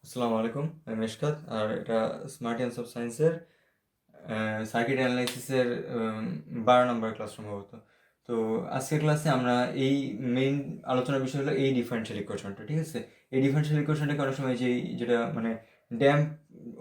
আসসালামু আলাইকুম, আমি মেশকাত। আর এটা স্মার্ট অ্যান্স অফ সায়েন্সের সার্কিট অ্যানালাইসিসের 12 নম্বর ক্লাস সম্ভবত। তো আজকের ক্লাসে আমরা এই মেইন আলোচনার বিষয় হলো এই ডিফারেনশিয়াল ইকুয়েশনটা। ঠিক আছে, এই ডিফারেনশিয়াল ইকুয়েশনটাকে অনেক সময় যেটা মানে ড্যাম্প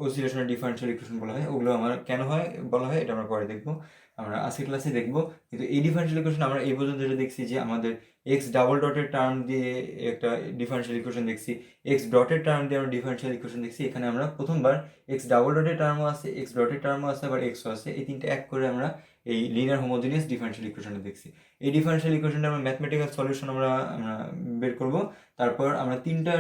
অসিলেশনের ডিফারেনশিয়াল ইকুয়েশন বলা হয়, ওগুলো আমার কেন হয় বলা হয় এটা আমরা পরে দেখবো, আমরা আজকের ক্লাসে দেখবো। কিন্তু এই ডিফারেনশিয়াল ইকুয়েশন আমরা এই পর্যন্ত যেটা দেখছি যে আমাদের এক্স ডাবল ডটের টার্ম দিয়ে একটা ডিফারেনশিয়াল ইকুয়েশন দেখছি, এক্স ডটের টার্ম দিয়ে আমরা ডিফারেনশিয়াল ইকুয়েশন দেখছি। এখানে আমরা প্রথমবার এক্স ডাবল ডটের টার্মও আছে, এক্স ডটের টার্মও আছে, আবার এক্সও আছে। এই তিনটা এক করে আমরা এই লিনিয়ার হোমোজিনিয়াস ডিফারেনশিয়াল ইকুয়েশনটা দেখছি। এই ডিফারেনশিয়াল ইকুয়েশনটা আমরা ম্যাথমেটিক্যাল সলিউশন আমরা আমরা বের করব। তারপর আমরা তিনটা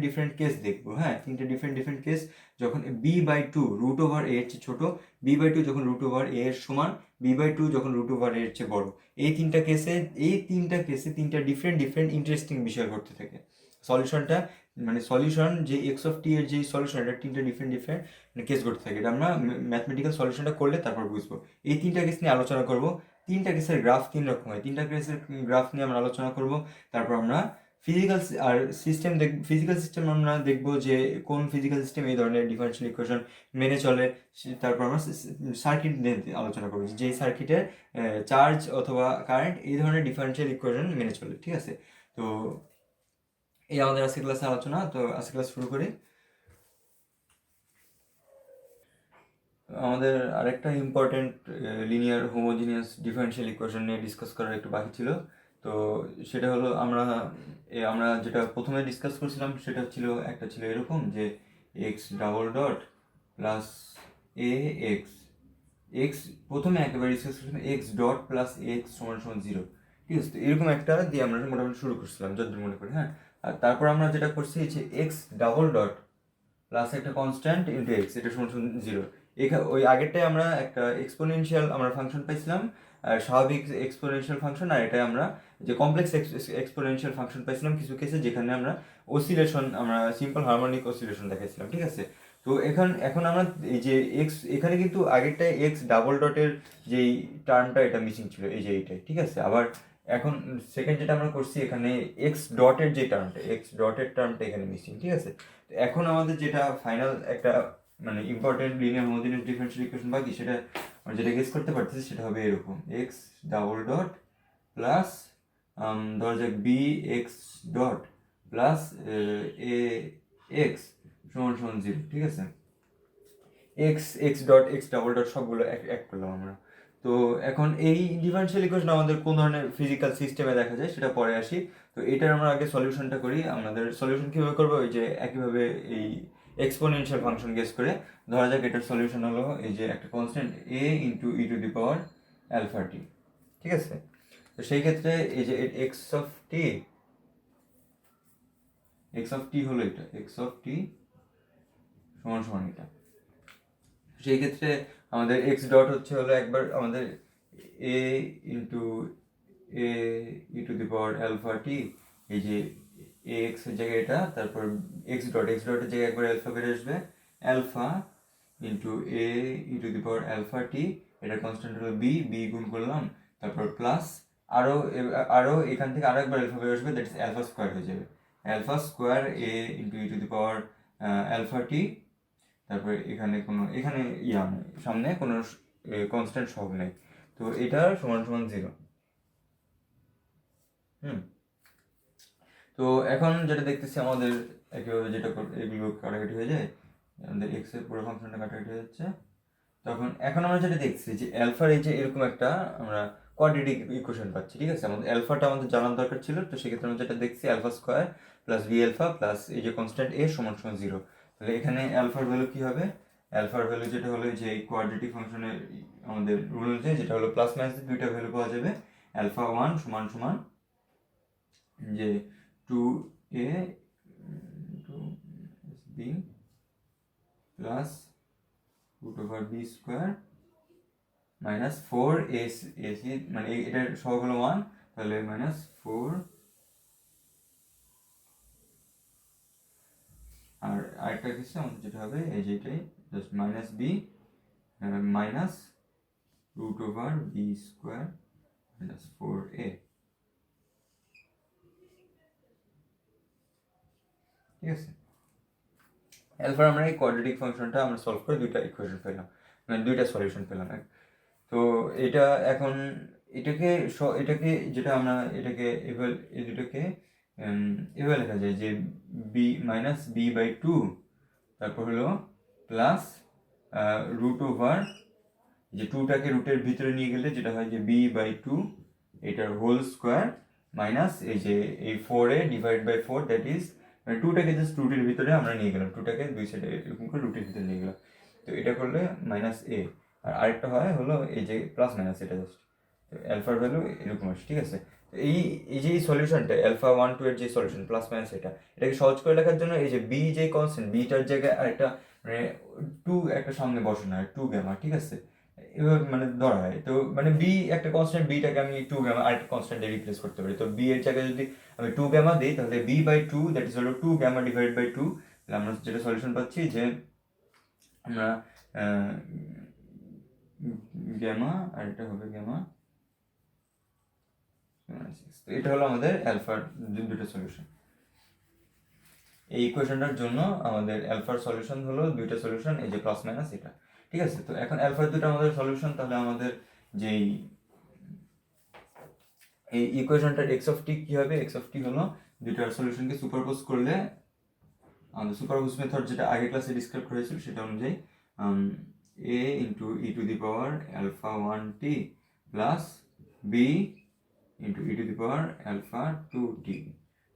ডিফারেন্ট কেস দেখবো। হ্যাঁ, তিনটা ডিফারেন্ট কেস, যখন B by two root over এর চেয়ে ছোটো, বি বাই টু যখন রুট ওভার এ এর সমান, বি বাই টু যখন রুট ওভার এর চেয়ে বড়। এই তিনটা কেসে তিনটা ডিফারেন্ট ইন্টারেস্টিং বিষয় ঘটতে থাকে। সলিউশনটা সলিউশন যে এক্স অফ টি এর যে সলিউশন, এটা তিনটা ডিফারেন্ট কেস ঘটতে থাকে। এটা আমরা ম্যাথমেটিক্যাল সলিউশনটা করলে তারপর বুঝবো। এই তিনটা কেস নিয়ে আলোচনা করব। তিনটা কেসের গ্রাফ তিন রকম হয়, তিনটা কেসের গ্রাফ নিয়ে আমরা আলোচনা করব। তারপর আমরা ফিজিক্যাল সিস্টেম আমরা দেখবো যে কোন ফিজিক্যাল সিস্টেম এই ধরনের ডিফারেনশিয়াল ইকুয়েশন মেনে চলে। তারপর আমরা সার্কিট নিয়ে আলোচনা করবো, যে সার্কিটের চার্জ অথবা কারেন্ট এই ধরনের ডিফারেনশিয়াল ইকুয়েশন মেনে চলে। ঠিক আছে, তো এই আমাদের আজকের ক্লাসে আলোচনা। তো আজকের ক্লাস শুরু করি। আমাদের আরেকটা important linear homogeneous differential equation নিয়ে ডিসকাস করার একটু বাকি ছিল। তো সেটা হলো আমরা যেটা প্রথমে ডিসকাস করছিলাম সেটা একটা ছিল এরকম যে x double dot plus A x x প্রথমে একেবারে ডিসকাস করছিলাম এক্স ডট প্লাস এক্স সমান সমান 0। ঠিক আছে, তো এরকম একটা দিয়ে আমরা মোটামুটি শুরু করছিলাম যতদূর মনে করি। হ্যাঁ, আর তারপর আমরা যেটা করছি যে এক্স ডাবল ডট প্লাস একটা কনস্ট্যান্ট ইন্টু এক্স, এটা সমান সমান 0। ওই আগেরটাই আমরা একটা এক্সপোনেনশিয়াল আমরা ফাংশন পাইছিলাম, আর স্বাভাবিক এক্সপোনেনশিয়াল ফাংশন। আর এটা আমরা যে কমপ্লেক্স এক্সপোনেনশিয়াল ফাংশন পাইছিলাম কিছু কেসে, যেখানে আমরা আমরা সিম্পল হারমোনিক অসিলেশন দেখাইছিলাম। ঠিক আছে, তো এখন আমরা এই যে এক্স, এখানে কিন্তু আগেরটায় এক্স ডাবল ডটের যেই টার্মটা এটা মিসিং ছিল, এই যে এইটাই। ঠিক আছে, আবার এখন সেকেন্ড যেটা আমরা করছি, এখানে এক্স ডটের টার্মটা এখানে মিসিং। ঠিক আছে, এখন আমাদের যেটা ফাইনাল একটা important linear homogeneous differential equation বাকি, সেটা আমরা যেটা গেস করতে পারতেছি সেটা হবে এরকম এক্স ডাবল ডট প্লাস ধরা যাক B x dot plus A x সমান সমান 0। ঠিক আছে, এক্স ডাবল ডট সবগুলো এক করলাম আমরা। তো এখন এই ডিফারেনশিয়াল ইকুয়েশন আমাদের কোন ধরনের ফিজিক্যাল সিস্টেমে দেখা যায় সেটা পরে আসি। তো এটার আমরা আগে সলিউশনটা করি। আমাদের সলিউশন কীভাবে করবো, ওই যে একইভাবে এই এক্সপোনেনশিয়াল ফাংশন গেস করে ধরা যাক এটার সলিউশন হলো এই যে একটা constant A into e to the power alpha t. ঠিক আছে, তো সেই ক্ষেত্রে এই যে এক্স অফ টি হলো এটা, এক্স অফ টি সমান সমান এটা। সেই ক্ষেত্রে আমাদের এক্স ডট হলো একবার আমাদের এ into A e to the power alpha t, এই যে এ এক্স এর জায়গায় এটা, তারপর এক্স ডটের জায়গায় একবার অ্যালফা বেড়ে আসবে, alpha into A e to the power alpha t, এটা কনস্ট্যান্ট হলো বি গুণ করলাম, তারপর প্লাস আরও এখান থেকে আরও একবার অ্যালফা বেড়ে আসবে, দ্যাট ইজ অ্যালফা স্কোয়ার হয়ে যাবে, alpha square A into e to the power alpha t. তারপরে এখানে সামনে কোনো কনস্ট্যান্ট সহগ নেই, তো এটা সমান সমান 0। তো এখন যেটা দেখতেছি আমাদের একইভাবে এগুলো কাটাকাটি হয়ে যায়, আমাদের এক্স এর পুরো ফাংশনটা কাটাকাটি হয়ে যাচ্ছে। এখন আমরা যেটা দেখছি যে অ্যালফার এই যে এরকম একটা আমরা কোয়াড্রেটিক ইকুয়েশন পাচ্ছি। ঠিক আছে, আমাদের অ্যালফাটা আমাদের জানার দরকার ছিল, তো সেক্ষেত্রে আমরা যেটা দেখছি alpha square plus B alpha plus এই যে কনস্ট্যান্ট এ সমান সমান 0। তাহলে এখানে অ্যালফার ভ্যালু কি হবে, অ্যালফার ভ্যালু যেটা হলো যে কোয়াড্রেটিক ফাংশনের আমাদের রুল অনুযায়ী যেটা হলো প্লাস মাইনাস দুইটা ভ্যালু পাওয়া যাবে। অ্যালফা 1 সমান সমান যে 2a b plus root over B square minus 4ac, মানে এটার সহগ হলো 1, তাহলে মাইনাস 4, আর আরেকটা ক্ষেত্রে আমাদের যেটা হবে এই যে এটাই just minus B minus root over B square minus 4a। ঠিক আছে, এরপর আমরা এই কোয়াড্রেটিক ফাংশনটা আমরা সলভ করে দুইটা ইকুয়েশন পেলাম, মানে দুইটা সলিউশন পেলাম। তো এটা এখন এটাকে যেটা আমরা এটাকে এই দুটোকে এভাবে লেখা যায় যে B minus B by two, তারপর হলো প্লাস রুট ওভার যে টুটাকে রুটের ভিতরে নিয়ে গেলে যেটা হয় যে বি বাই টু এটার হোল স্কোয়ার মাইনাস এই যে এই 4a divide by 4, that is মানে টুটাকে জাস্ট রুটের ভিতরে আমরা নিয়ে গেলাম, টুটাকে দুই সাইডে এরকম করে রুটের ভিতরে নিয়ে গেলাম। তো এটা করলে মাইনাস এ, আর আরেকটা হয় হলো এই যে প্লাস মাইনাস, এটা জাস্ট অ্যালফার ভ্যালু এরকম আসে, ঠিক আছে। তো এই যে সলিউশনটা অ্যালফা 1 2 এর যে সলিউশন প্লাস মাইনাস এটাকে সহজ করে লেখার জন্য এই যে বি যে কনস্ট্যান্ট বিটার জায়গায় আরেকটা মানে টু একটা সামনে বসানো হয়, টু গ্যামা, ঠিক আছে, এভাবে মানে ধরা হয়। তো মানে বি একটা কনস্ট্যান্ট, বিটাকে আমি টু গ্যামা আরেকটা কনস্ট্যান্টে রিপ্লেস করতে পারি। তো বি এর জায়গায় যদি আমি টু গ্যামা দিই তাহলে B by two that is হলো two gamma divide by two, তাহলে আমরা যেটা সলিউশন পাচ্ছি যে আমরা গ্যামা আর এটা হবে গ্যামা। তো এটা হলো আমাদের অ্যালফার দুটো সলিউশন। এই ইকুয়েশনটার জন্য আমাদের অ্যালফার সলিউশন হলো দুইটা সলিউশন, এই যে প্লাস মাইনাস এটা, ঠিক আছে। তো এখন অ্যালফার দুটো আমাদের সলিউশন, তাহলে আমাদের যেই এই ইকুয়েশনটার এক্স অফ টি কি হবে, এক্স অফ টি হলো দুইটার সলিউশনকে সুপারপোজ করলে আমাদের সুপারপোজ মেথড যেটা আগের ক্লাসে ডিসক্রাইব করেছিল সেটা অনুযায়ী a into e to the power alpha 1t plus B into e to the power alpha 2t।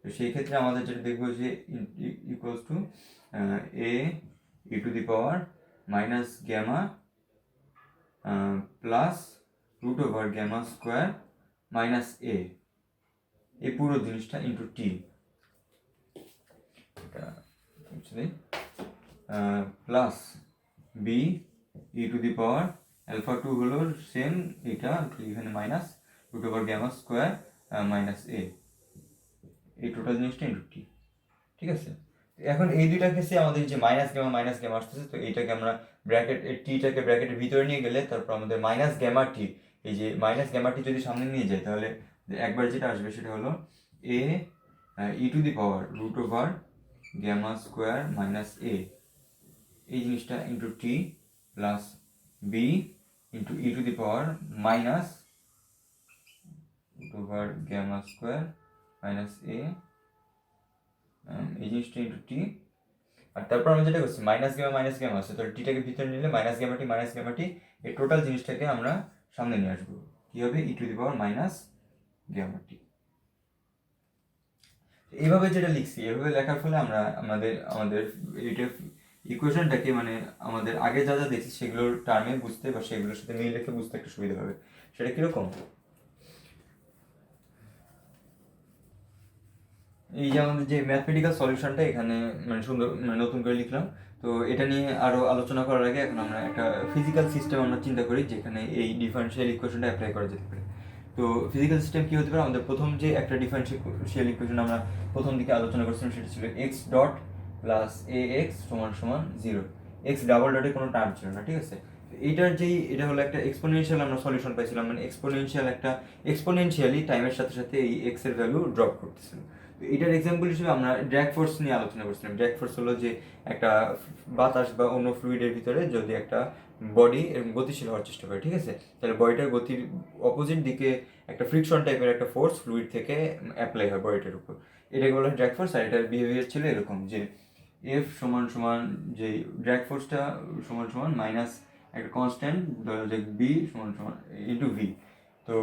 তো সেই ক্ষেত্রে আমাদের যেটা দেখবো যে equals to a e to the power minus gamma plus root over gamma square minus A, এই পুরো জিনিসটা into t, plus B E to the power alpha 2 হলো সেম এটা এখানে minus root over gamma square minus A, এই total জিনিসটা into t, ঠিক আছে। এখন এই দুইটা ক্ষেত্রে আমাদের যে মাইনাস গ্যামা আসতেছে, তো এইটাকে আমরা ব্র্যাকেট টিটাকে ব্র্যাকেটের ভিতরে নিয়ে গেলে তারপর আমাদের মাইনাস গ্যামা টি, এই যে মাইনাস গ্যামা টি যদি সামনে নিয়ে যায় তাহলে একবার যেটা আসবে সেটা হলো A e to the power root over gamma square minus A, এই জিনিসটা into t plus B into e to the power minus root over gamma square minus A, এই জিনিসটা ইন্টু টি। আর তারপর আমরা যেটা করছি মাইনাস গ্যামা আছে, তো টিটাকে ভিতরে নিলে মাইনাস গ্যামা টি এই টোটাল জিনিসটাকে আমরা সামনে নিয়ে আসবো, কি হবে e to the power minus gamma t. এইভাবে যেটা লিখছি এভাবে লেখার ফলে আমরা আমাদের এটা ইকুয়েশনটাকে মানে আমাদের আগে যা যা দেখছি সেগুলোর টার্মে বুঝতে বা সেগুলোর সাথে মিল রেখে বুঝতে একটু সুবিধা হবে। সেটা কিরকম, এই যে আমাদের যে ম্যাথমেটিক্যাল সলিউশনটা এখানে মানে সুন্দর মানে নতুন করে লিখলাম। তো এটা নিয়ে আরো আলোচনা করার আগে এখন আমরা একটা ফিজিক্যাল সিস্টেম আমরা চিন্তা করি যেখানে এই ডিফারেনশিয়াল ইকুয়েশনটা অ্যাপ্লাই করা যেতে পারে। তো ফিজিক্যাল সিস্টেম কি হতে পারে, আমাদের প্রথম যে একটা ডিফারেনশিয়াল ইকুয়েশন আমরা প্রথম দিকে আলোচনা করছিলাম সেটা ছিল x dot plus A x সমান সমান 0, এক্স ডাবল ডটে কোনো টার্ম ছিল না, ঠিক আছে। এইটার যেই এটা হলো একটা এক্সপোনেনশিয়াল আমরা সলিউশন পাইছিলাম, মানে এক্সপোনেনশিয়ালি টাইমের সাথে সাথে এই এক্স এর ভ্যালু ড্রপ করতেছিল। এটার এক্সাম্পল হিসেবে আমরা ড্র্যাগ ফোর্স নিয়ে আলোচনা করছিলাম। ড্র্যাগ ফোর্স হলো যে একটা বাতাস বা অন্য ফ্লুইডের ভিতরে যদি একটা বডি গতিশীল হওয়ার চেষ্টা করে, ঠিক আছে, তাহলে বডিটার গতির অপোজিট দিকে একটা ফ্রিকশন টাইপের একটা ফোর্স ফ্লুইড থেকে অ্যাপ্লাই হয় বডিটার উপর, এটাকে বলা হয় ড্র্যাগ ফোর্স। আর এটার বিহেভিয়ার ছিল এরকম যে এফ সমান সমান যে ড্র্যাগ ফোর্সটা সমান সমান মাইনাস একটা কনস্ট্যান্ট ধরা যাক বি সমান সমান ইন্টু ভি। তো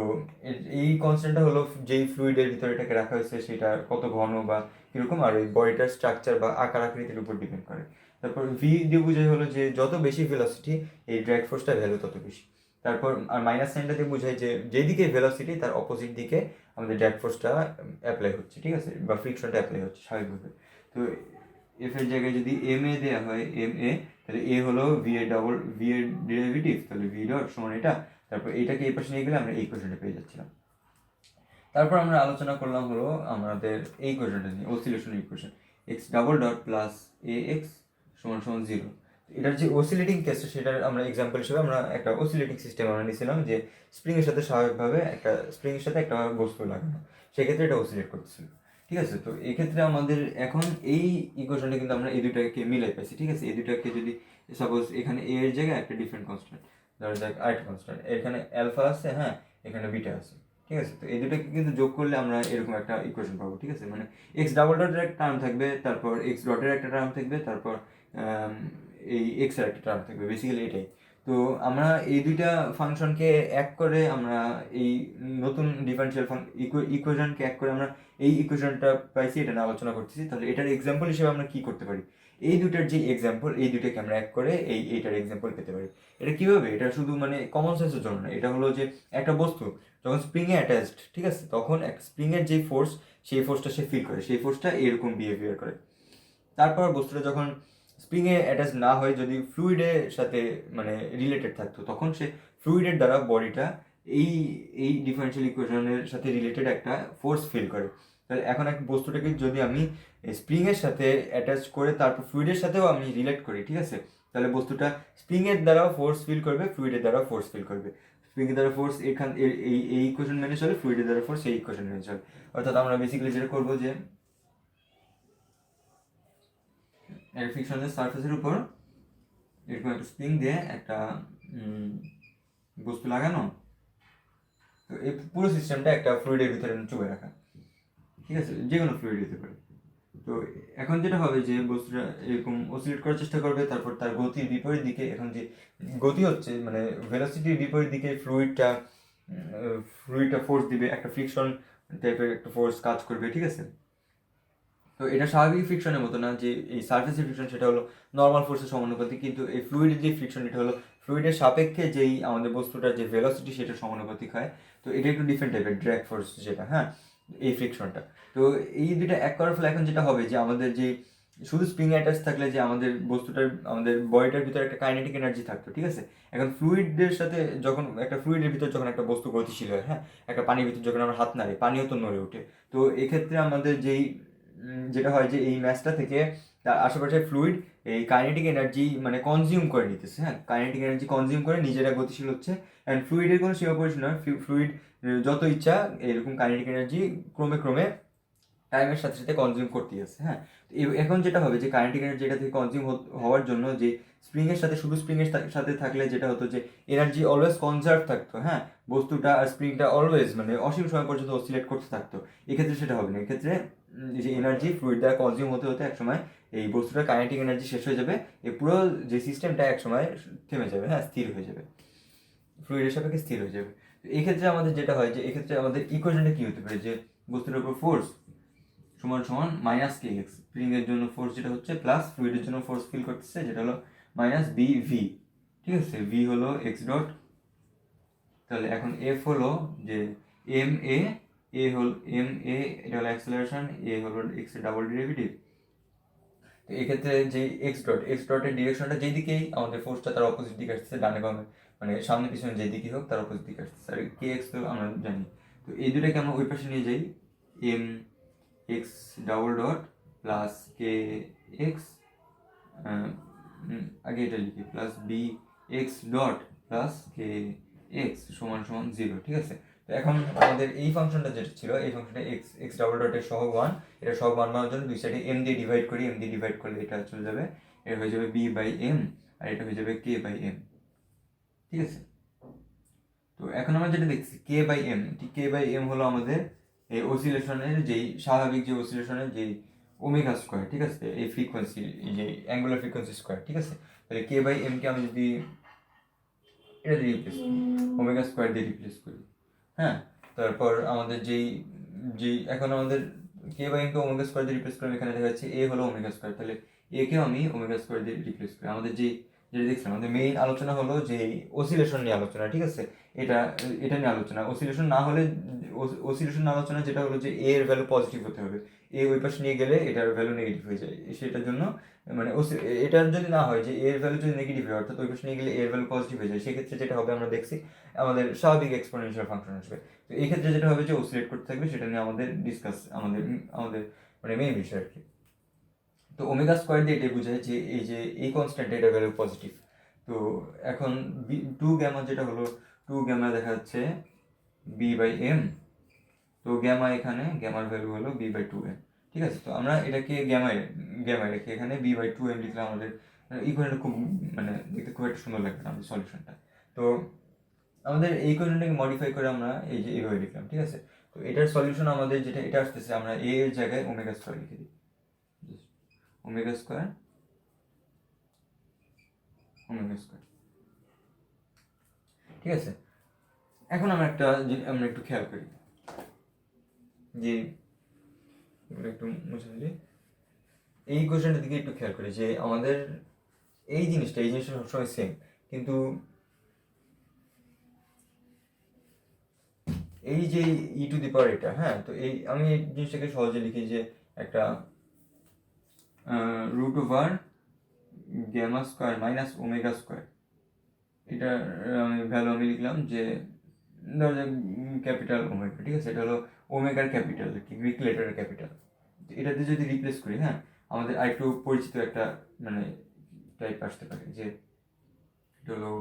এই কনস্ট্যান্টটা হলো যেই ফ্লুইডের ভিতরে এটাকে রাখা হয়েছে সেটা কত ঘন বা কিরকম, আর ওই বডিটার স্ট্রাকচার বা আকার আকৃতির উপর ডিপেন্ড করে। তারপর ভি দিয়ে বোঝাই হলো যে যত বেশি ভেলোসিটি এই ড্র্যাগ ফোর্সটা ভ্যালু তত বেশি। তারপর আর মাইনাস সাইনটা দিয়ে বোঝায় যে যেদিকে ভেলোসিটি তার অপোজিট দিকে আমাদের ড্র্যাগ ফোর্সটা অ্যাপ্লাই হচ্ছে, ঠিক আছে, বা ফ্রিকশনটা অ্যাপ্লাই হচ্ছে স্বাভাবিকভাবে। তো এফ এর জায়গায় যদি এম এ দেওয়া হয় এম এ, তাহলে এ হলো ভি এর ডেরিভেটিভ, তাহলে ভি ডট সমান এটা, তারপর এটাকে এই পাশে নিয়ে গেলে আমরা এই কোয়েশনটা পেয়ে যাচ্ছিলাম। তারপর আমরা আলোচনা করলাম হলো আমাদের এই কোয়েশনটা নিয়ে oscillation equation x double dot plus A x সমান সমান 0। এটার যে অসিলেটিং কেসটা সেটার আমরা এক্সাম্পল হিসেবে আমরা একটা অসিলেটিং সিস্টেম আমরা নিয়েছিলাম যে স্প্রিংয়ের সাথে স্বাভাবিকভাবে একটা বস্তু লাগানো, সেক্ষেত্রে এটা অসিলেট করতেছিল, ঠিক ঠিক আছে। তো এক্ষেত্রে আমাদের এখন এই ইকুয়েশনটা কিন্তু আমরা এই দুটাকে মিলাই পাইছি, ঠিক আছে। এই দুটাকে যদি সাপোজ এখানে এ এর জায়গায় একটা ডিফারেন্ট কনস্ট্যান্ট, ধরা যাক আরেকটা কনস্ট্যান্ট, এখানে অ্যালফা আছে, হ্যাঁ, এখানে বিটা আছে, ঠিক আছে। তো এই দুটাকে কিন্তু যোগ করলে আমরা এরকম একটা ইকুয়েশন পাবো, ঠিক আছে। মানে এক্স ডাবল ডটের একটা টার্ম থাকবে, তারপর এক্স ডটের একটা টার্ম থাকবে, তারপর এই এক্স এর একটা টার্ম থাকবে, বেসিক্যালি এটাই। তো আমরা এই দুইটা ফাংশনকে এক করে আমরা এই নতুন ডিফারেন্সিয়াল ইকুয়েশনকে এক করে আমরা এই ইকুয়েশনটা পাইছি, এটা নিয়ে আলোচনা করতেছি। তাহলে এটার এক্সাম্পল হিসেবে আমরা কি করতে পারি, এই দুটার যে এক্সাম্পল, এই দুটাকে আমরা এক করে এইটার এক্সাম্পল পেতে পারি। এটা কীভাবে, এটা শুধু মানে কমন সেন্সের জন্য না, এটা হলো যে একটা বস্তু যখন স্প্রিংয়ে অ্যাটাচড, ঠিক আছে, তখন এক স্প্রিংয়ের যে ফোর্স, সেই ফোর্সটা সে ফিল করে, সেই ফোর্সটা এরকম বিহেভিয়ার করে। তারপর বস্তুটা যখন স্প্রিংয়ে অ্যাটাচ না হয়, যদি ফ্লুইডের সাথে মানে রিলেটেড থাকতো, তখন সে ফ্লুইডের দ্বারা বডিটা এই এই ডিফারেন্সিয়াল ইকুয়েশনের সাথে রিলেটেড একটা ফোর্স ফিল করে। তাহলে এখন এক বস্তুটাকে যদি আমি স্প্রিংয়ের সাথে অ্যাটাচ করে তারপর ফ্লুইডের সাথেও আমি রিলেট করি, ঠিক আছে, তাহলে বস্তুটা স্প্রিংয়ের দ্বারাও ফোর্স ফিল করবে, ফ্লুইডের দ্বারাও ফোর্স ফিল করবে। স্প্রিংয়ের দ্বারা ফোর্স এই ইকুয়েশন মেনে চলে, ফ্লুইডের দ্বারা ফোর্স এই ইকুয়েশন মেনে চলে। অর্থাৎ আমরা বেসিক্যালি যেটা করবো যে ফিকশনের সারফেসের উপর এরকম একটা স্প্রিং দিয়ে একটা বস্তু লাগানো, তো এই পুরো সিস্টেমটা একটা ফ্লুইডের ভিতরে চুপে রাখা, ঠিক আছে, যে কোনো ফ্লুইড দিতে পারে। তো এখন যেটা হবে যে বস্তুটা এরকম অসিলেট করার চেষ্টা করবে, তারপর তার গতির বিপরীত দিকে, এখন যে গতি হচ্ছে মানে ভেলোসিটির বিপরীত দিকে ফ্লুইডটা ফোর্স দিবে, একটা ফ্রিকশন টাইপের একটা ফোর্স কাজ করবে, ঠিক আছে। তো এটা স্বাভাবিক ফ্রিকশনের মতো না, যে এই সার্ফেসের ফ্রিকশন সেটা হলো নর্মাল ফোর্সের সমানুপাতিক, কিন্তু এই ফ্লুইডের যে ফ্রিকশন এটা হলো ফ্লুইডের সাপেক্ষে যেই আমাদের বস্তুটার যে ভেলোসিটি সেটা সমানুপাতিক হয়। তো এটা একটু ডিফারেন্ট টাইপের ড্র্যাগ ফোর্স যেটা, হ্যাঁ, এই ফ্রিকশনটা। তো এই দুটা এক করার ফলে এখন যেটা হবে যে আমাদের যে শুধু স্প্রিং অ্যাটাচ থাকলে যে আমাদের বস্তুটার আমাদের বডিটার ভিতরে একটা কাইনেটিক এনার্জি থাকতো, ঠিক আছে। এখন ফ্লুইডের সাথে যখন একটা ফ্লুইডের ভিতর যখন একটা বস্তু গতিশীল হয়, হ্যাঁ, একটা পানির ভিতর যখন আমরা হাত নাড়ি, পানিও তো নড়ে ওঠে। তো এক্ষেত্রে আমাদের যেটা হয় যে এই ম্যাচটা থেকে তার আশেপাশে ফ্লুইড এই কাইনেটিক এনার্জি মানে কনজিউম করে নিতেছে, হ্যাঁ, কাইনেটিক এনার্জি কনজিউম করে নিজেরা গতিশীল হচ্ছে। অ্যান্ড ফ্লুইডের কোনো সীমা পরিসীমা নয়, ফ্লুইড যত ইচ্ছা এরকম কাইনেটিক এনার্জি ক্রমে ক্রমে টাইমের সাথে সাথে কনজিউম করতেই আছে, হ্যাঁ। এখন যেটা হবে যে কাইনেটিক এনার্জি এটা থেকে কনজিউম হওয়ার জন্য যে স্প্রিংয়ের সাথে, শুধু স্প্রিংয়ের সাথে থাকলে যেটা হতো যে এনার্জি অলওয়েজ কনজার্ভ থাকতো, হ্যাঁ, বস্তুটা আর স্প্রিংটা অলওয়েজ মানে অসীম সময় পর্যন্ত অসিলেট করতে থাকতো। এক্ষেত্রে সেটা হবে না, এক্ষেত্রে যে এনার্জি ফ্লুইড দ্বারা কনজিউম হতে হতে একসময় এই বস্তুটার কাইনেটিক এনার্জি শেষ হয়ে যাবে, এই পুরো যে সিস্টেমটা একসময় থেমে যাবে, হ্যাঁ, স্থির হয়ে যাবে, ফ্লুইডের সাপেক্ষে স্থির হয়ে যাবে। তো এক্ষেত্রে আমাদের যেটা হয় যে এক্ষেত্রে আমাদের ইকুয়েশনটা কী হতে পারে, যে বস্তুটার উপর ফোর্স সমান সমান মাইনাস কে এক্স, স্প্রিংয়ের জন্য ফোর্স যেটা হচ্ছে প্লাস ফ্লুইডের জন্য ফোর্স ফিল করতেছে যেটা হলো মাইনাস বি ভি, ঠিক আছে। ভি হলো এক্স ডট, তাহলে এখন এফ হলো যে এম এ হল এম এ, এটা হলো অ্যাক্সেলারেশন, এ হলো এক্স এর ডাবল ডেরিভেটিভ। তো এক্ষেত্রে যে এক্স ডটের ডিরেকশনটা যেই দিকেই আমাদের ফোর্সটা তার অপোজিট দিকে আসছে, ডানে বামে মানে সামনে পিছনে যেই দিকে হোক তার অপোজিট দিকে আসছে, আর কে এক্স তো আমরা জানি। তো এই দুটাকে আমরা ওই পাশে নিয়ে যাই, M x double dot plus K x, আগে এটা লিখি, plus B x dot plus K x সমান সমান 0, ঠিক আছে। তো এখন আমাদের এই ফাংশনটা যেটা ছিল, এই ফাংশনটা এক্স ডাবল ডটের সহগ 1, এটা সহগ 1 মানার জন্য দুই সাইডে এম দিয়ে ডিভাইড করি, এম দিয়ে ডিভাইড করলে এটা চলে যাবে, এটা হয়ে যাবে বি বাই এম, আর এটা হয়ে যাবে কে বাই এম, ঠিক আছে। তো এখন আমরা যেটা দেখছি K by M, K by M হলো আমাদের এই অসিলেশনের যেই স্বাভাবিক যে অসিলেশনের যেই ওমেগা স্কোয়ার, ঠিক আছে, এই ফ্রিকোয়েন্সি, এই যে অ্যাঙ্গুলার ফ্রিকোয়েন্সি স্কোয়ার, ঠিক আছে। তাহলে কে বাই এম কে আমি যদি এটা দিয়ে রিপ্লেস করি, ওমেগা স্কোয়ার দিয়ে রিপ্লেস করি, হ্যাঁ, তারপর আমাদের যেই এখন আমাদের কে বাই এমকে ওমেগা স্কোয়ার দিয়ে রিপ্লেস করি, এখানে দেখা যাচ্ছে এ হলো ওমেগা স্কোয়ার, তাহলে একেও আমি ওমেগা স্কোয়ার দিয়ে রিপ্লেস করি। আমাদের যেটা দেখছিলাম আমাদের মেইন আলোচনা হলো যে অসিলেশন নিয়ে আলোচনা, ঠিক আছে, এটা এটা নিয়ে আলোচনা। অসিলেশন না হলে অসিলেশন আলোচনা যেটা হলো যে এ এর ভ্যালু পজিটিভ হতে হবে, এ ওই পাশে নিয়ে গেলে এটার ভ্যালু নেগেটিভ হয়ে যায়, সেটার জন্য মানে এটার যদি না হয় যে এর ভ্যালু যদি নেগেটিভ হয়, অর্থাৎ ওই পাশে নিয়ে গেলে এর ভ্যালু পজিটিভ হয়ে যায়, সেক্ষেত্রে যেটা হবে আমরা দেখছি আমাদের স্বাভাবিক এক্সপোনেনশিয়াল ফাংশন আসবে। তো এই ক্ষেত্রে যেটা হবে যে অসিলেট করতে থাকবে, সেটা নিয়ে আমাদের ডিসকাস আমাদের মানে মেইন বিষয় আর কি। তো ওমেগা স্কোয়ার দিয়ে এটাই বোঝায় যে এই কনস্ট্যান্ট এটা ভ্যালু পজিটিভ। তো এখন টু গ্যামা যেটা হলো, টু গ্যামা দেখা যাচ্ছে বি বাই এম তো গ্যামা এখানে গ্যামার ভ্যালু হলো b/2m, ঠিক আছে। তো আমরা এটাকে গ্যামায় রেখে এখানে b/2m লিখলে আমাদের ইকুয়েশনটা খুব মানে দেখতে খুব একটা সুন্দর লাগবে না আমাদের সলিউশনটা। তো আমাদের এই ইকুয়েশনটাকে মডিফাই করে আমরা এই যে এইভাবে লিখলাম, ঠিক আছে। তো এটার সলিউশন আমাদের যেটা এটা আসতেছে, আমরা a এর জায়গায় ওমেগা স্কয়ার লিখে দিই, ওমেগা স্কয়ার ঠিক আছে। এখন আমরা একটু খেয়াল করি যে একটু মুছে দিই, এই কোশ্চেনটার দিকে একটু খেয়াল করি যে আমাদের এই জিনিসটা সবসময় সেম, কিন্তু এই যে ই টু দি পাওয়ার এটা, হ্যাঁ, তো এই আমি এই জিনিসটাকে সহজে লিখি যে একটা root over gamma square minus omega square, এটা ভ্যালু আমি লিখলাম যে ধরো যে ক্যাপিটাল ওমেগা, ঠিক আছে। এটা হলো ওমেগার ক্যাপিটাল, গ্রিক লেটারের ক্যাপিটাল। এটাতে যদি রিপ্লেস করি, হ্যাঁ, আমাদের আরেকটু পরিচিত একটা মানে টাইপ আসতে পারে যে এটা হলো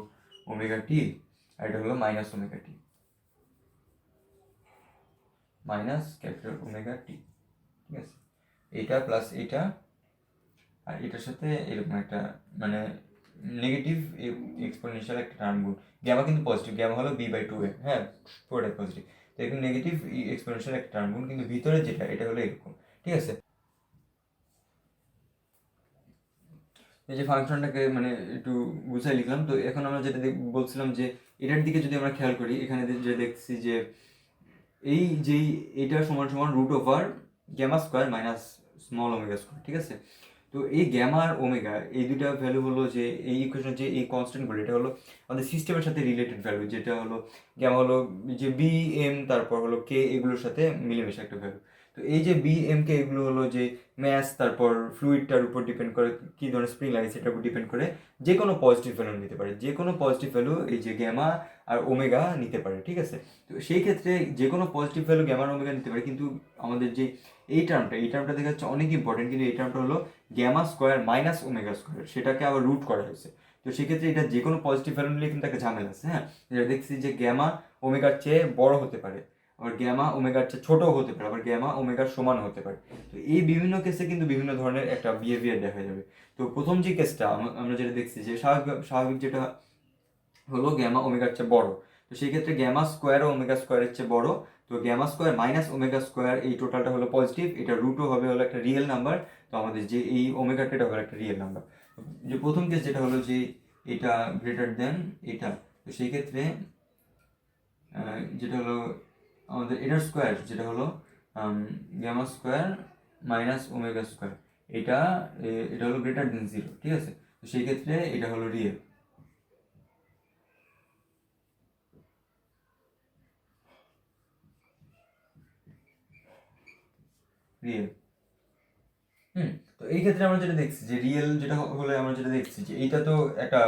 ওমেগা টি আর এটা হলো মাইনাস ওমেগা টি, মাইনাস ক্যাপিটাল ওমেগা টি, ঠিক আছে। এইটা প্লাস এইটা আর এটার সাথে এরকম একটা মানে নেগেটিভ এক্সপোনেনশিয়াল একটা টার্ম গুণ, গ্যামা কিন্তু পজিটিভ, গ্যামা হলো b/2m, হ্যাঁ, পুরোটাই পজিটিভ। তো এরকম নেগেটিভ এক্সপোনেনশিয়াল একটা টার্ম গুণ, কিন্তু ভিতরে যেটা এটা হলো এরকম, ঠিক আছে। এই যে ফাংশনটাকে মানে একটু গুছাই লিখলাম। তো এখন আমরা যেটা বলছিলাম যে এটার দিকে যদি আমরা খেয়াল করি, এখানে যে দেখছি যে এই যেই এটা সমান সমান root over gamma square minus small omega square, ঠিক আছে। তো এই গ্যামা আর ওমেগা এই দুটা ভ্যালু হলো যে এই ইকুয়েশন যে এই কনস্ট্যান্টগুলো, এটা হলো আমাদের সিস্টেমের সাথে রিলেটেড ভ্যালু, যেটা হলো গ্যামা হলো যে বি এম তারপর হলো কে এগুলোর সাথে মিলেমিশে একটা ভ্যালু। তো এই যে বি এম কে এগুলো হলো যে ম্যাস তারপর ফ্লুইডটার উপর ডিপেন্ড করে, কী ধরনের স্প্রিং লাগে সেটার উপর ডিপেন্ড করে যে কোনো পজিটিভ ভ্যালু নিতে পারে, যে কোনো পজিটিভ ভ্যালু এই যে গ্যামা আর ওমেগা নিতে পারে, ঠিক আছে। তো সেই ক্ষেত্রে যে কোনো পজিটিভ ভ্যালু গ্যামা আর ওমেগা নিতে পারে, কিন্তু আমাদের যে এই টার্মটা দেখা যাচ্ছে অনেক ইম্পর্টেন্ট, কিন্তু এই টার্মটা হলো gamma square minus omega square, সেটাকে আবার রুট করা হয়েছে। তো সেক্ষেত্রে এটা যে কোনো পজিটিভ ভ্যালু নিলে কিন্তু একটা ঝামেলা আছে, হ্যাঁ। এটা দেখছি যে গ্যামা ওমেগার চেয়ে বড় হতে পারে, আবার গ্যামা ওমেগার চেয়ে ছোটও হতে পারে, আবার গ্যামা ওমেগার সমান হতে পারে। তো এই বিভিন্ন কেসে কিন্তু বিভিন্ন ধরনের একটা বিহেভিয়ার দেখা যাবে। তো প্রথম যে কেসটা আমরা যেটা দেখছি যে স্বাভাবিক যেটা হলো গ্যামা ওমেগার চেয়ে বড়, তো সেই ক্ষেত্রে গ্যামা স্কোয়ার ও ওমেগা স্কোয়ারের চেয়ে বড়। তো gamma square minus omega square এই টোটালটা হলো পজিটিভ, এটা রুটও হবে হলো একটা রিয়েল নাম্বার। তো আমাদের যে এই ওমেগাটা এটা হলো একটা রিয়েল নাম্বার। যে প্রথম কেস যেটা হলো যে এটা গ্রেটার দেন এটা, তো সেই ক্ষেত্রে যেটা হলো আমাদের এটার স্কোয়ার যেটা হলো gamma square minus omega square, এটা এটা হলো গ্রেটার দেন 0, ঠিক আছে। তো সেই ক্ষেত্রে এটা হলো রিয়েল। তো এই ক্ষেত্রে আমরা যেটা দেখছি যে রিয়েল যেটা হলে আমরা যেটা দেখছি যে এইটা তো একটা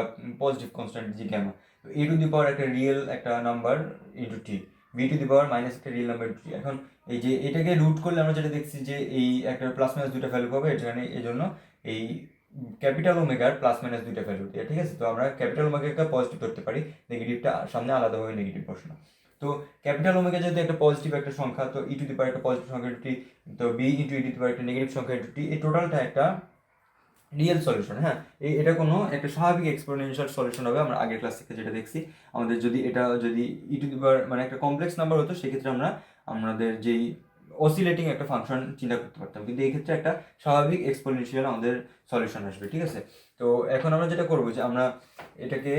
পজিটিভ কনস্ট্যান্ট যে গ্যামা, তো এ টু দি পাওয়ার একটা রিয়েল একটা number into T, B to the power minus একটা রিয়েল নাম্বার ইন্টু টি। এখন এই যে এটাকে রুট করলে আমরা যেটা দেখছি যে এই একটা প্লাস মাইনাস দুইটা ভ্যালু পাবে, এখানে এই জন্য এই ক্যাপিটাল ওমেগার প্লাস মাইনাস দুইটা ভ্যালু দেয়, ঠিক আছে। তো আমরা ক্যাপিটাল ওমেগাকে পজিটিভ ধরতে পারি, নেগেটিভটা সামনে আলাদাভাবে নেগেটিভ বসানো। তো ক্যাপিটাল ওমেগা যদি একটা পজিটিভ একটা সংখ্যা, তো ই টু দি পাওয়ার একটা পজিটিভ সংখ্যা টি, তো B into e to the power একটা নেগেটিভ সংখ্যা ইন্টু টি, এই টোটালটা একটা রিয়েল সলিউশন, হ্যাঁ। এটা কোনো একটা স্বাভাবিক এক্সপোনেনশিয়াল সলিউশন হবে। আমরা আগের ক্লাস থেকে যেটা দেখছি, আমাদের যদি এটা যদি ই টু দি পাওয়ার মানে একটা কমপ্লেক্স নাম্বার হতো, সেক্ষেত্রে আমরা আমাদের যেই অসিলেটিং একটা ফাংশন চিন্তা করতে পারতাম, কিন্তু এই ক্ষেত্রে একটা স্বাভাবিক এক্সপোনেনশিয়াল আমাদের সলিউশন আসবে, ঠিক আছে। তো এখন আমরা যেটা করবো যে আমরা এটাকে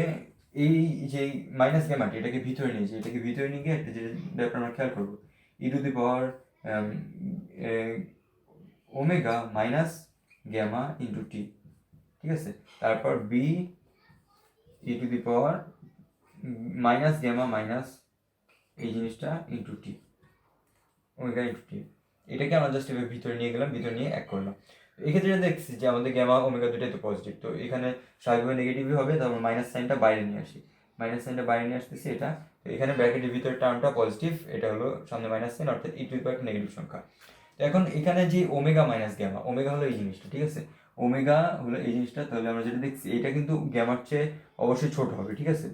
এই যে মাইনাস গ্যামাটি এটাকে ভিতরে নিয়ে যাই, এটাকে ভিতরে নিয়ে গিয়ে একটা যে ব্যাপার আমরা খেয়াল করবো, e to the power omega minus gamma into t, ঠিক আছে। তারপর B E to the power minus gamma minus এই জিনিসটা into t, omega into t, এটাকে আমরা জাস্ট এবার ভিতরে নিয়ে গেলাম, ভিতরে নিয়ে এক করলাম। এক্ষেত্রে দেখছি যে আমাদের গ্যামা ওমেগা দুটাই তো পজিটিভ, তো এখানে স্বাভাবিকভাবে নেগেটিভই হবে। তারপর মাইনাস সাইনটা বাইরে নিয়ে আসি, মাইনাস সাইনটা বাইরে নিয়ে আসতেছি এটা। তো এখানে ব্র্যাকেটের ভিতরে টার্মটা পজিটিভ, এটা হলো সামনে মাইনাস সাইন, অর্থাৎ ই টু দি পাওয়ার একটা নেগেটিভ সংখ্যা। তো এখন এখানে যে ওমেগা মাইনাস গ্যামা, ওমেগা হলো এই জিনিসটা, ঠিক আছে, ওমেগা হলো এই জিনিসটা। তাহলে আমরা যেটা দেখছি এটা কিন্তু গ্যামার চেয়ে অবশ্যই ছোট হবে, ঠিক আছে।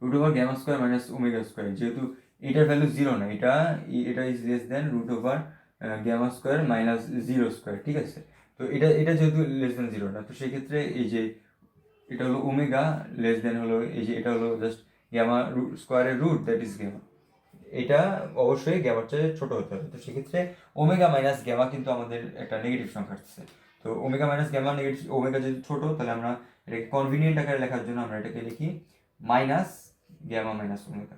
Root over gamma square minus omega square, যেহেতু এটার ভ্যালু 0 না, এটা is less than root over gamma square minus 0 square, ঠিক আছে। তো এটা যেহেতু লেস দেন 0 না, তো সেক্ষেত্রে এই যে এটা হলো ওমেগা লেস দেন হলো এই যে এটা হলো জাস্ট গ্যামা স্কোয়ারের রুট, দ্যাট ইজ গ্যামা। এটা অবশ্যই গ্যামার চেয়ে ছোট হতে হবে। তো সেক্ষেত্রে ওমেগা মাইনাস গ্যামা কিন্তু আমাদের একটা নেগেটিভ সংখ্যা আসছে। তো omega minus gamma negative, omega যদি ছোট, তাহলে আমরা এটাকে কনভিনিয়েন্ট আকারে লেখার জন্য আমরা এটাকে লিখি মাইনাস গ্যামা মাইনাস ওমেগা।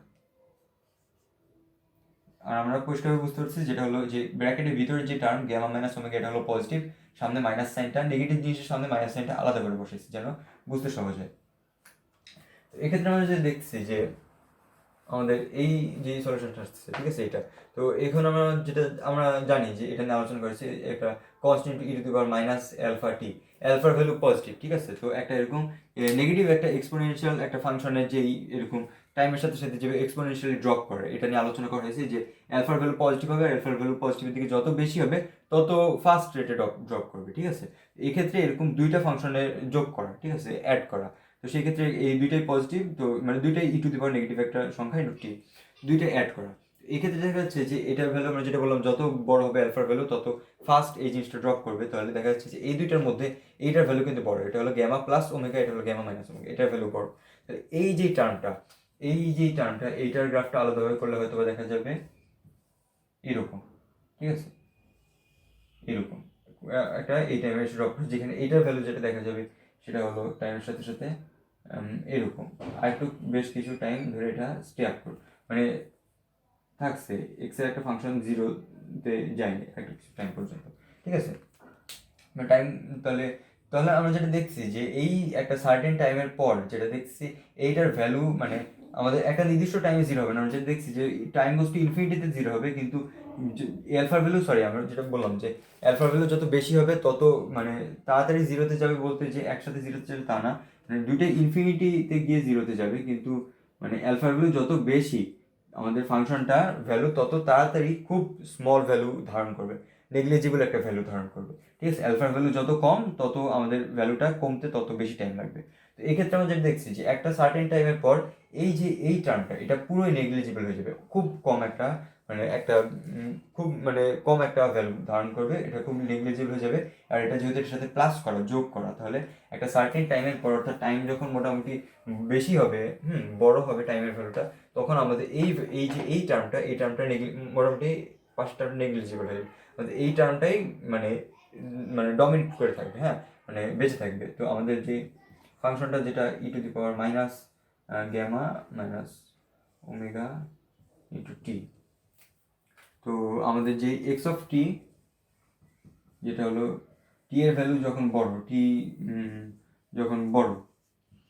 আর আমরা পরিষ্কারভাবে বুঝতে পারছি যেটা হলো যে ব্র্যাকেটের ভিতরে যে টার্ম গ্যামা মাইনাস ওমেগা, এটা হলো পজিটিভ, সামনে মাইনাস সাইনটা, নেগেটিভ জিনিসের সামনে মাইনাস সাইনটা আলাদা করে বসেছি যেন বুঝতে সহজ হয়। তো এক্ষেত্রে আমরা যে দেখছি যে আমাদের এই যে সলিউশনটা আসছে, ঠিক আছে, এটা তো এখন আমরা যেটা আমরা জানি যে এটা নিয়ে আলোচনা করেছি, একটা constant e to the power minus alpha t, অ্যালফার ভ্যালু পজিটিভ, ঠিক আছে। তো একটা এরকম নেগেটিভ একটা এক্সপোনেনশিয়াল একটা ফাংশনের যেই এরকম টাইমের সাথে সাথে যে এক্সপোনেনশিয়ালি ড্রপ করে, এটা নিয়ে আলোচনা করা হয়েছে যে অ্যালফার ভ্যালু পজিটিভ হবে, অ্যালফার ভ্যালু পজিটিভের দিকে যত বেশি হবে তত ফাস্ট রেটে ড্রপ করবে, ঠিক আছে। এই ক্ষেত্রে এরকম দুইটা ফাংশনের যোগ করা, ঠিক আছে, অ্যাড করা। তো সেই ক্ষেত্রে এই দুইটাই পজিটিভ, তো মানে দুইটাই ই টু দি পাওয়ার নেগেটিভ একটা সংখ্যা ইন্টু টি, দুইটাই অ্যাড করা। এই ক্ষেত্রে দেখা যাচ্ছে যে এটার ভ্যালু আমরা যেটা বললাম, যত বড় হবে অ্যালফার ভ্যালু তত ফাস্ট এই জিনিসটা ড্রপ করবে। তাহলে দেখা যাচ্ছে যে এই দুইটার মধ্যে এইটার ভ্যালু কিন্তু বড়, এটা হলো গ্যামা প্লাস ওমেগা, এটা হলো গ্যামা মাইনাস ওমেগা, এটার ভ্যালু বড়। তাহলে এই যে টার্মটা এইটার গ্রাফটা আলাদাভাবে করলে হয়তো দেখা যাবে এরকম, ঠিক আছে, এরকম একটা এই টাইমের ড্রপ, যেখানে এইটার ভ্যালু যেটা দেখা যাবে সেটা হলো টাইমের সাথে সাথে এরকম আর একটু বেশ কিছু টাইম ধরে এটা স্টে আপ করবে, মানে থাকছে এক্স এর একটা ফাংশন জিরোতে যায়নি একটা কিছু টাইম পর্যন্ত, ঠিক আছে। টাইম তাহলে তাহলে আমরা যেটা দেখছি যে এই একটা সার্টেন টাইমের পর যেটা দেখছি এইটার ভ্যালু মানে আমাদের একটা নির্দিষ্ট টাইমে জিরো হবে না, আমরা যেটা দেখছি যে টাইম গোজ টু ইনফিনিটিতে জিরো হবে, কিন্তু অ্যালফার ভ্যালু আমরা যেটা বললাম যে অ্যালফার ভ্যালু যত বেশি হবে তত মানে তাড়াতাড়ি জিরোতে যাবে, বলতে যে একসাথে জিরোতে যাবে তা না, মানে দুইটাই ইনফিনিটিতে গিয়ে জিরোতে যাবে, কিন্তু মানে অ্যালফার ভ্যালু যত বেশি আমাদের ফাংশনটা ভ্যালু তত তাড়াতাড়ি খুব স্মল ভ্যালু ধারণ করবে, নেগলিজিবল একটা ভ্যালু ধারণ করবে, ঠিক আছে। অ্যালফার ভ্যালু যত কম তত আমাদের ভ্যালুটা কমতে তত বেশি টাইম লাগবে। তো এই ক্ষেত্রে আমরা যেটা দেখছি যে একটা সার্টেন টাইমের পর এই যে এই টার্মটা এটা পুরোই নেগলিজিবল হয়ে যাবে, খুব কম একটা মানে একটা খুব মানে কম একটা ভ্যালু ধারণ করবে, এটা খুব নেগলিজিবল হয়ে যাবে। আর এটা যেহেতু এটার সাথে প্লাস করা, যোগ করা, তাহলে একটা সার্টেন টাইমের পর অর্থাৎ টাইম যখন মোটামুটি বেশি হবে, বড় হবে টাইমের ভ্যালুটা, তখন আমাদের এই যে এই টার্মটা মোটামুটি পাঁচটা নেগলিজিবল হয়ে যাবে, এই টার্মটাই মানে মানে ডমিনেট করে থাকবে, হ্যাঁ, মানে বেঁচে থাকবে। তো আমাদের যে ফাংশনটা যেটা e to the power minus gamma minus omega into t, তো আমাদের যে এক্স অফ টি যেটা হলো টি এর ভ্যালু যখন বড়, টি যখন বড়,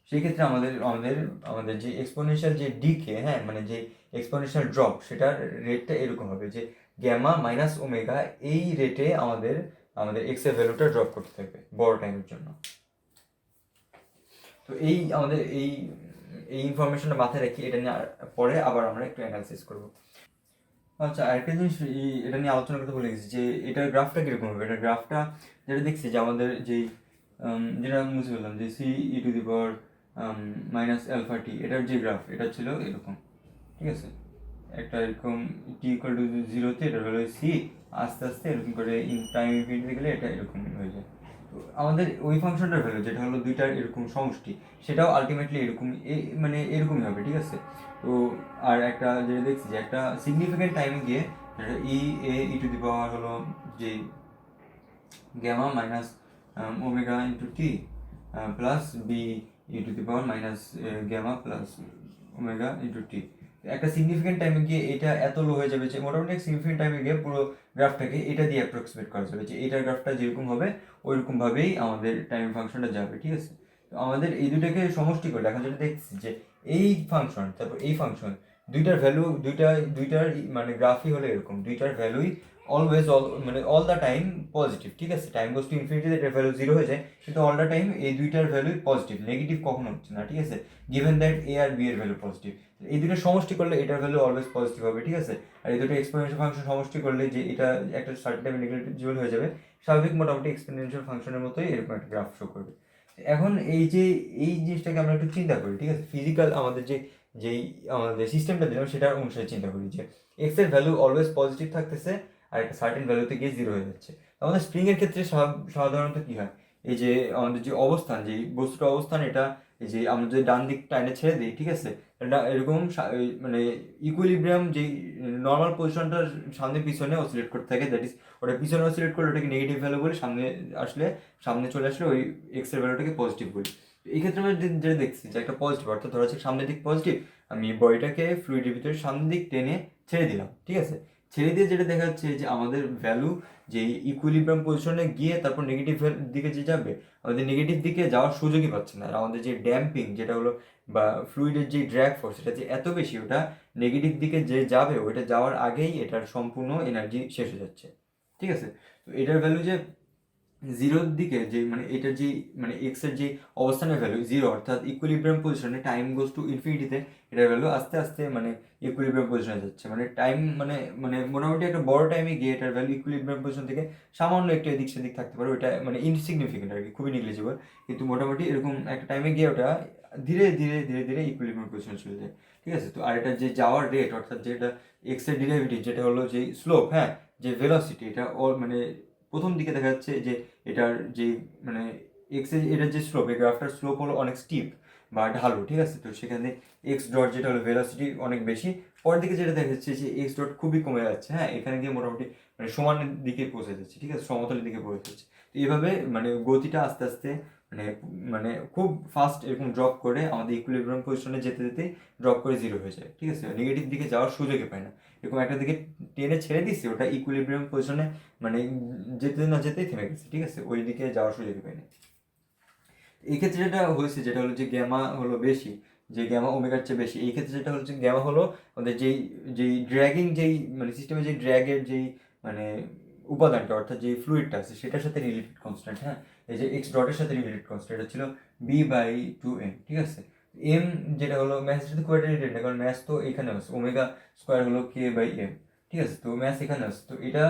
সেই ক্ষেত্রে আমাদের আমাদের আমাদের যে এক্সপোনেনশিয়াল যে ডিকে, হ্যাঁ, মানে যে এক্সপোনেনশিয়াল ড্রপ, সেটার রেটটা এরকম হবে যে গ্যামা মাইনাস ওমেগা এই রেটে আমাদের আমাদের এক্স এর ভ্যালুটা ড্রপ করতে থাকবে বড় টাইমের জন্য। তো এই আমাদের এই এই ইনফরমেশনটা মাথায় রেখে এটা নিয়ে পরে আবার আমরা একটু অ্যানালাইসিস করব। আচ্ছা, আরেকটা জিনিস এটা নিয়ে আলোচনা করতে ভুলে গেছি যে এটার গ্রাফটা কীরকম হবে। এটার গ্রাফটা যেটা দেখছি যে আমাদের যেই যেটা মুছে ফেললাম যে C e to the power minus alpha t, এটার যে গ্রাফ এটা ছিল এরকম, ঠিক আছে, একটা এরকম টি ইকুয়াল টু জিরোতে এটা হলো সি, আস্তে আস্তে এরকম করে টাইম ইনফিনিটিতে গেলে এটা এরকম হয়ে যায়। তো আমাদের ওই ফাংশনটার ভ্যালু যেটা হলো দুইটার এরকম সমষ্টি, সেটাও আলটিমেটলি এরকম মানে এরকমই হবে, ঠিক আছে। তো আর একটা যেটা দেখছি যে একটা সিগনিফিক্যান্ট টাইমে গিয়ে ই টু দি পাওয়ার হলো যে gamma minus omega into t plus B E to the power minus gamma plus omega into t, একটা সিগনিফিক্যান্ট টাইমে গিয়ে এটা এত লো হয়ে যাবে যে মোটামুটি সিগনিফিক্যান্ট টাইমে গিয়ে পুরো গ্রাফটাকে এটা দিয়ে অ্যাপ্রক্সিমেট করা যাবে যে এটার গ্রাফটা যেরকম হবে ওইরকমভাবেই আমাদের টাইম ফাংশনটা যাবে, ঠিক আছে। তো আমাদের এই দুটাকে সমষ্টি করে এখন যেটা দেখছি যে এই ফাংশন তারপর এই ফাংশন দুইটার ভ্যালু দুইটার মানে গ্রাফই হলে এরকম, দুইটার ভ্যালুই অলওয়েজ মানে অল দ্য টাইম পজিটিভ, ঠিক আছে। টাইম গোজ টু ইনফিনিটিতে এটার ভ্যালু জিরো হয়ে যায়, কিন্তু অল দ্য টাইম এই দুইটার ভ্যালুই পজিটিভ, নেগেটিভ কখনো হচ্ছে না, ঠিক আছে, গিভেন দ্যাট এ আর বি এর ভ্যালু পজিটিভ। এই দুটো সমষ্টি করলে এটার ভ্যালু অলওয়েজ পজিটিভ হবে, ঠিক আছে। আর এই দুটো এক্সপোনেনশিয়াল ফাংশন সমষ্টি করলে যে এটা একটা সার্টেন টাইমে নেগলিজিবল হয়ে যাবে, স্বাভাবিক মোটামুটি এক্সপোনেনশিয়াল ফাংশনের মতোই এরকম একটা গ্রাফ শো করবে। এখন এই যে এই জিনিসটাকে আমরা একটু চিন্তা করি, ঠিক আছে, ফিজিক্যাল আমাদের যে যেই আমাদের সিস্টেমটা দিলাম সেটার অনুসারে চিন্তা করি যে এক্স এর ভ্যালু অলওয়েজ পজিটিভ থাকতেছে আর একটা সার্টেন ভ্যালুতে গিয়ে জিরো হয়ে যাচ্ছে। আমাদের স্প্রিং এর ক্ষেত্রে সাধারণত কি হয়, এই যে আমাদের যে অবস্থান, যে বস্তুটার অবস্থান, এটা এই যে আমরা যদি ডান দিকটা এনে ছেড়ে দিই, ঠিক আছে, এটা এরকম মানে ইকুইলিব্রিয়াম যেই নর্মাল পজিশনটার সামনে পিছনে অসিলেট করতে থাকে, দ্যাট ইজ ওটা পিছনে অসিলেট করলে ওটাকে নেগেটিভ ভ্যালু বলি, সামনে চলে আসলে ওই এক্স এর ভ্যালুটাকে পজিটিভ বলি। এই ক্ষেত্রে আমরা যেটা দেখছি যে একটা পজিটিভ, অর্থাৎ ধরা যাচ্ছে সামনের দিক পজিটিভ, আমি বডিটাকে ফ্লুইডের ভিতরে সামনের দিক টেনে ছেড়ে দিলাম, ঠিক আছে। ছেড়ে দিয়ে যেটা দেখা যাচ্ছে যে আমাদের ভ্যালু যে ইকুইলিব্রিয়াম পজিশনে গিয়ে তারপর নেগেটিভ দিকে যে যাবে, আমাদের নেগেটিভ দিকে যাওয়ার সুযোগই পাচ্ছে না। আর আমাদের যে ড্যাম্পিং যেটা হলো বা ফ্লুইডের যে ড্র্যাগ ফোর্স, সেটা যে এত বেশি, ওটা নেগেটিভ দিকে যে যাবে ওইটা যাওয়ার আগেই এটার সম্পূর্ণ এনার্জি শেষ হয়ে যাচ্ছে, ঠিক আছে। তো এটার ভ্যালু যে জিরোর দিকে, যে মানে এটার যে মানে এক্স এর যে অবস্থানের ভ্যালু জিরো, অর্থাৎ ইকুইলিব্রিয়াম পজিশনে টাইম গোজ টু ইনফিনিটিতে এটার ভ্যালু আস্তে আস্তে মানে ইকুইলিব্রিয়াম পজিশনে যাচ্ছে, মানে টাইম মানে মানে মোটামুটি একটা বড় টাইমে গিয়ে এটার ভ্যালু ইকুইলিব্রিয়াম পজিশন থেকে সামান্য একটু এদিক সেদিক থাকতে পারে, ওটা মানে ইনসিগনিফিকেন্ট আর কি, খুবই নেগলিজিবল। কিন্তু মোটামুটি এরকম একটা টাইমে গিয়ে ওটা ধীরে ধীরে ধীরে ধীরে ইকুইলিব্রিয়াম পজিশনে চলে যায়, ঠিক আছে। তো আর এটা যে যাওয়ার রেট, অর্থাৎ যেটা এক্স এর ডেরিভেটিভ, যেটা হলো যে স্লোপ, হ্যাঁ, যে ভেলোসিটি, এটা মানে প্রথম দিকে দেখা যাচ্ছে যে এটার যে মানে এক্স এর এটার যে স্লোপ, এই গ্রাফটার স্লোপ হলো অনেক স্টিপ বা ঢালু, ঠিক আছে। তো সেখানে এক্স ডট যেটা হলো ভেলোসিটি অনেক বেশি, পরের দিকে যেটা দেখা যাচ্ছে যে এক্স ডট খুবই কমে যাচ্ছে, হ্যাঁ, এখানে গিয়ে মোটামুটি মানে সমানের দিকে পৌঁছে যাচ্ছে, ঠিক আছে, সমতলের দিকে পৌঁছে যাচ্ছে। তো এইভাবে মানে গতিটা আস্তে আস্তে মানে মানে খুব ফাস্ট এরকম ড্রপ করে আমাদের ইকুইলিব্রিয়াম পজিশনে যেতে যেতে ড্রপ করে জিরো হয়ে যায়, ঠিক আছে, নেগেটিভ দিকে যাওয়ার সুযোগই পায় না। এরকম একটা দিকে টেনে ছেড়ে দিচ্ছে, ওটা ইকুইলিব্রিয়াম পজিশনে মানে যেতে না যেতেই থেমে গেছে, ঠিক আছে, ওই দিকে যাওয়ার সুযোগই পায়নি। এই ক্ষেত্রে যেটা হয়েছে, যেটা হলো যে গ্যামা হলো বেশি, যে গ্যামা ওমেগার চেয়ে বেশি, এই ক্ষেত্রে যেটা হচ্ছে গ্যামা হলো আমাদের যেই যেই ড্র্যাগিং যেই মানে সিস্টেমে যে ড্র্যাগের যেই মানে উপাদানটা, অর্থাৎ যে ফ্লুইডটা আছে সেটার সাথে রিলেটেড কনস্ট্যান্ট, হ্যাঁ, এই যে এক্স ডটের সাথে রিলেটেড কনস্ট্যান্ট, এটা ছিল b/2m, ঠিক আছে। এম যেটা হলো ম্যাথের সাথে খুব একটা রিলেটেড না, কারণ ম্যাথ তো এখানে আছে, ওমেগা স্কোয়ার হলো k/m, ঠিক আছে। তো ম্যাথ এখানে আছে, তো এটা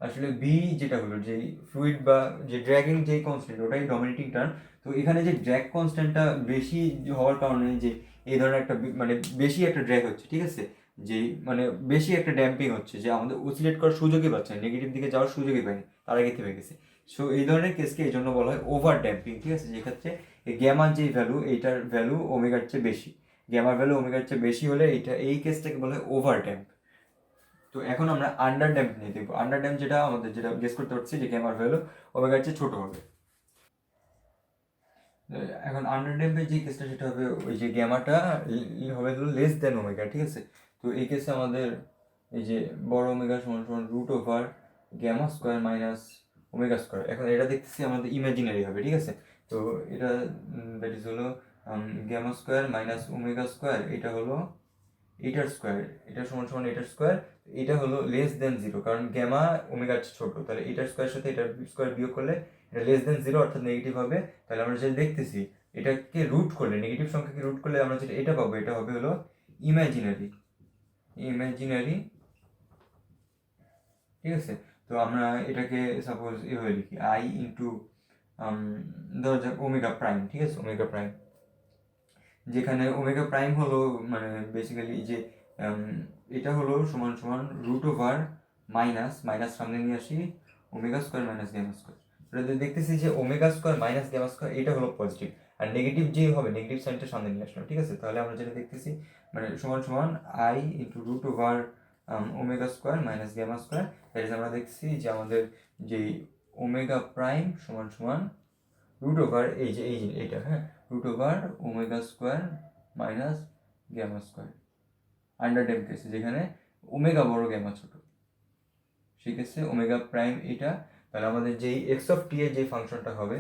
আসলে বি যেটা হলো যে ফ্লুইড বা যে ড্র্যাগিং যেই কনস্ট্যান্ট ওটাই ডমিনেটিং টার্ম। তো এখানে যে ড্র্যাগ কনস্ট্যান্টটা বেশি হওয়ার কারণে যে এই ধরনের একটা মানে বেশি একটা ড্র্যাগ হচ্ছে, ঠিক আছে, যে মানে বেশি একটা ড্যাম্পিং হচ্ছে, যে আমাদের অসিলেট করার সুযোগই পাচ্ছে না, নেগেটিভ দিকে যাওয়ার সুযোগই পায়নি, তার আগে থেমে গেছে। সো এই ধরনের কেসকে এই জন্য বলা হয় ওভার ড্যাম্পিং, ঠিক আছে, যেক্ষেত্রে এই গ্যামার যে ভ্যালু, এইটার ভ্যালু ওমেগার চেয়ে বেশি, গ্যামার ভ্যালু ওমেগার চেয়ে বেশি হলে এই কেসটাকে বলা হয় ওভার ড্যাম্প। তো এখন আমরা আন্ডার ড্যাম্প নিয়ে দেখবো। আন্ডার ড্যাম্প যেটা আমাদের যেটা গেস করতে পারছি যে গ্যামার ভ্যালু ওমেগার চেয়ে ছোট হবে। এখন আন্ডার ড্যাম্পের যে কেসটা সেটা হবে ওই যে গ্যামাটা হবে হলো লেস দেন ওমেগা, ঠিক আছে। তো এই কেসে আমাদের এই যে বড় ওমেগা সমান সমান root over gamma square minus omega square. এখন এটা দেখতেছি আমাদের ইমাজিনারি হবে, ঠিক আছে। তো এটা দ্যাট ইজ হলো gamma square minus omega square, এটা হলো এটার স্কোয়ার, এটা সমান সমান এটার স্কোয়ার, এটা হলো লেস দেন জিরো, কারণ গ্যামা ওমেগার ছোট, তাহলে এটার স্কোয়ার সাথে এটার স্কোয়ার বিয়োগ করলে এটা লেস দেন জিরো, অর্থাৎ নেগেটিভ হবে। তাহলে আমরা যেটা দেখতেছি এটাকে রুট করলে, নেগেটিভ সংখ্যাকে রুট করলে আমরা যেটা এটা পাবো, এটা হবে হলো ইমাজিনারি, ইমাজিনারি, ঠিক আছে। তো আমরা এটাকে সাপোজ এভাবে লিখি আই ইন্টু ধরা যাক ওমেগা প্রাইম, ঠিক আছে, ওমেগা প্রাইম, যেখানে ওমেগা প্রাইম হলো মানে বেসিক্যালি যে এটা হলো সমান সমান রুট ওভার মাইনাস মাইনাস সামনে নিয়ে আসি omega square minus gamma square. এটা দেখতেছি যে omega square minus gamma square এটা হলো পজিটিভ, আর নেগেটিভ যে হবে নেগেটিভ সাইনটা সামনে নিয়ে আসলাম, ঠিক আছে। তাহলে আমরা যেটা দেখতেছি মানে সমান সমান I into root over omega square minus gamma square, that is আমরা দেখছি যে আমাদের যে ওমেগা প্রাইম সমান সমান রুট ওভার এই যে এইটা, হ্যাঁ, root over omega square minus gamma square under damp কেসে, যেখানে ওমেগা বড় গ্যামা ছোট, ঠিক আছে, ওমেগা প্রাইম এটা। তাহলে আমাদের যেই এক্স অফ টি এর যে ফাংশনটা হবে,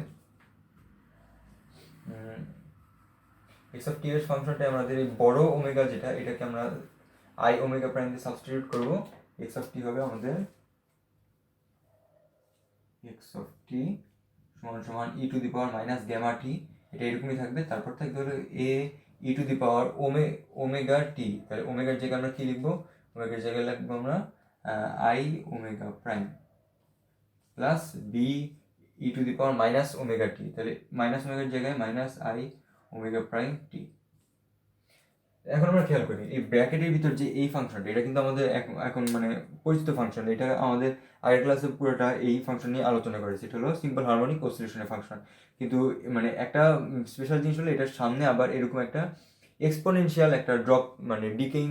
এক্স অফ টি এর ফাংশনটা আমাদের এই বড় ওমেগা যেটা, এটাকে আমরা আই ওমেগা প্রাইম দিয়ে সাবস্টিটিউট করবো, এক্স অফ টি হবে আমাদের এক্স অফ টি সমান সমান e to the power minus gamma t, এটা এরকমই থাকবে। তারপর থাকবে হলো A e to the power omega t, তাহলে ওমেগার জায়গায় আমরা কি লিখবো, ওমেগার জায়গায় লিখবো আমরা i omega prime plus B E to the power minus omega t, তাহলে মাইনাস ওমেগার জায়গায় minus i omega prime t. এখন আমরা খেয়াল করি এই ব্র্যাকেটের ভিতর যে এই ফাংশনটা, এটা কিন্তু আমাদের এখন মানে পরিচিত ফাংশন। এটা আমাদের আগের ক্লাসে পুরোটা এই ফাংশন নিয়ে আলোচনা করেছি। এটা হলো সিম্পল হারমোনিক অসিলেশনের ফাংশন। কিন্তু মানে একটা স্পেশাল জিনিস হলো এটার সামনে আবার এরকম একটা এক্সপোনেনশিয়াল একটা ড্রপ মানে ডিকেইং